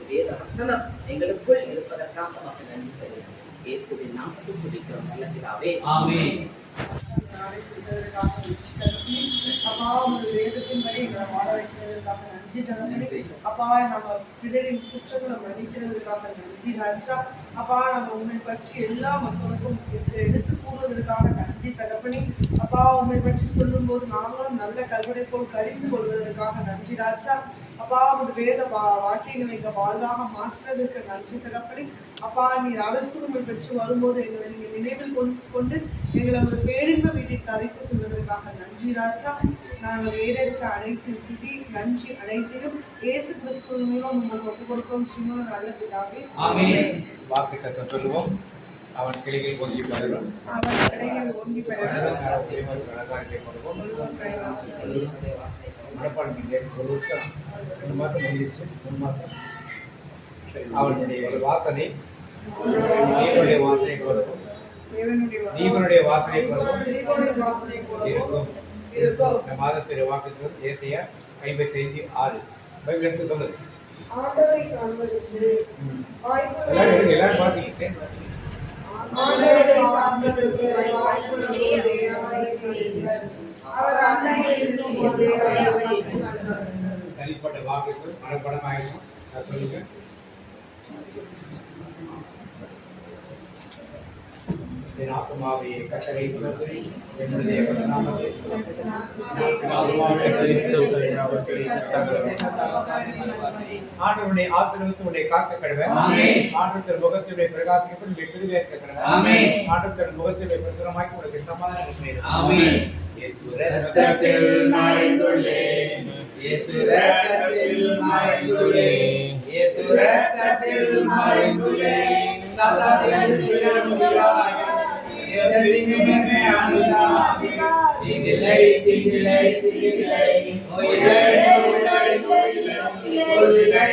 வேத வசனம் எங்களுக்குள் இருப்பதற்காக மக்கள் நன்றி செய்கிறோம். இயேசுவின் நாமத்தில் ஜெபிக்கிறோம் நல்ல பிதாவே. ஆமென். அப்பா உங்கள் வேதத்தின்படி எங்களை வாழ வைக்கிறதுக்காக நன்றி தகப்பனே. அப்பா நம்ம பிறரின் குற்றங்களை மன்னிக்கிறதுக்காக நன்றி ராஜா. அப்பா நம்ம உண்மை பற்றி எல்லா மக்களுக்கும் எடுத்து கூறுவதற்காக நன்றி தகப்பனே. அப்பா உண்மை பற்றி சொல்லும் போது நாங்களும் நல்ல கல்வனை போல் கழிந்து கொள்வதற்காக நன்றி ராஜா. அப்பா உங்க வேத வாழ்க்கையை எங்க வாழ்வாக மாற்றினதற்கு நன்றி தகப்பனே. அப்பா நீர் அரசுரிமை பெற்று வரும்போது எங்களை நீங்க நினைவில் கொண்டு எங்களை ஒரு பேரின்ப வீட்டிற்கு அழைத்து செல்வதற்காக நன்றி ராஜா. நாங்கள் வேறெடுக்க அழைத்து துதி நன்றி அனைத்தையும் இயேசு கிறிஸ்துவின் மூலம் உங்களுக்கு ஒப்புக் கொடுக்கும் சின்ன நல்ல பிதாவே. வாக்கு தத்துவம் சொல்லுவோம். அவன் கிளைகள் ஓங்கி பெறலும் அவனுடைய வாசனை தேவனுடைய வாசனை கொடுக்கும். தேவனுடைய வாசனை கொடுக்கும். இந்த மாதத்துடைய வாக்கு ஏசியா 55:6 பைபிள் எடுத்து சொல்லுது. எல்லாரும் பாத்தீங்க. தனிப்பட்ட வாக்குக்கு மனப்படமாயிருக்கும். சொல்லுங்க. என் ஆத்மாவே கர்த்தரை புகழ்கிறேன். என்னுடைய நாமத்தை ஆண்டவருடைய ஆசீர்வாதத்தை உன்னை காக்க கடவை. ஆண்டவர் முகத்துடைய பிரகாசிக்கப்பட்டு உன்னை பிரிவேற்க கடவை. ஆண்டவர் முகத்துடைய பிரசுரமாக்கி உனக்கு சமாதானம் செய்வார். இயேசு ரத்தத்தில் மறைந்துள்ளேன், இயேசு ரத்தத்தில் மறைந்துள்ளேன், இயேசு ரத்தத்தில் மறைந்துள்ளேன். சாத்தானின் முடியாது எதற்குமே அனுதாபி திகிலை திகிலை திகிலை ஓயிலை ஓயிலை ஓயிலை ஓயிலை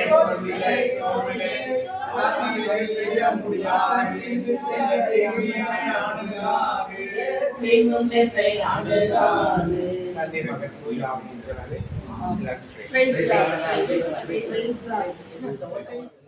ஓயிலை சாத்தானின் செய்ய முடியாது எதற்குமே அனுதாபி திங்குமே அனுதாபி நந்தி மகன் கோயிலாக இருக்கிறது. Praise God.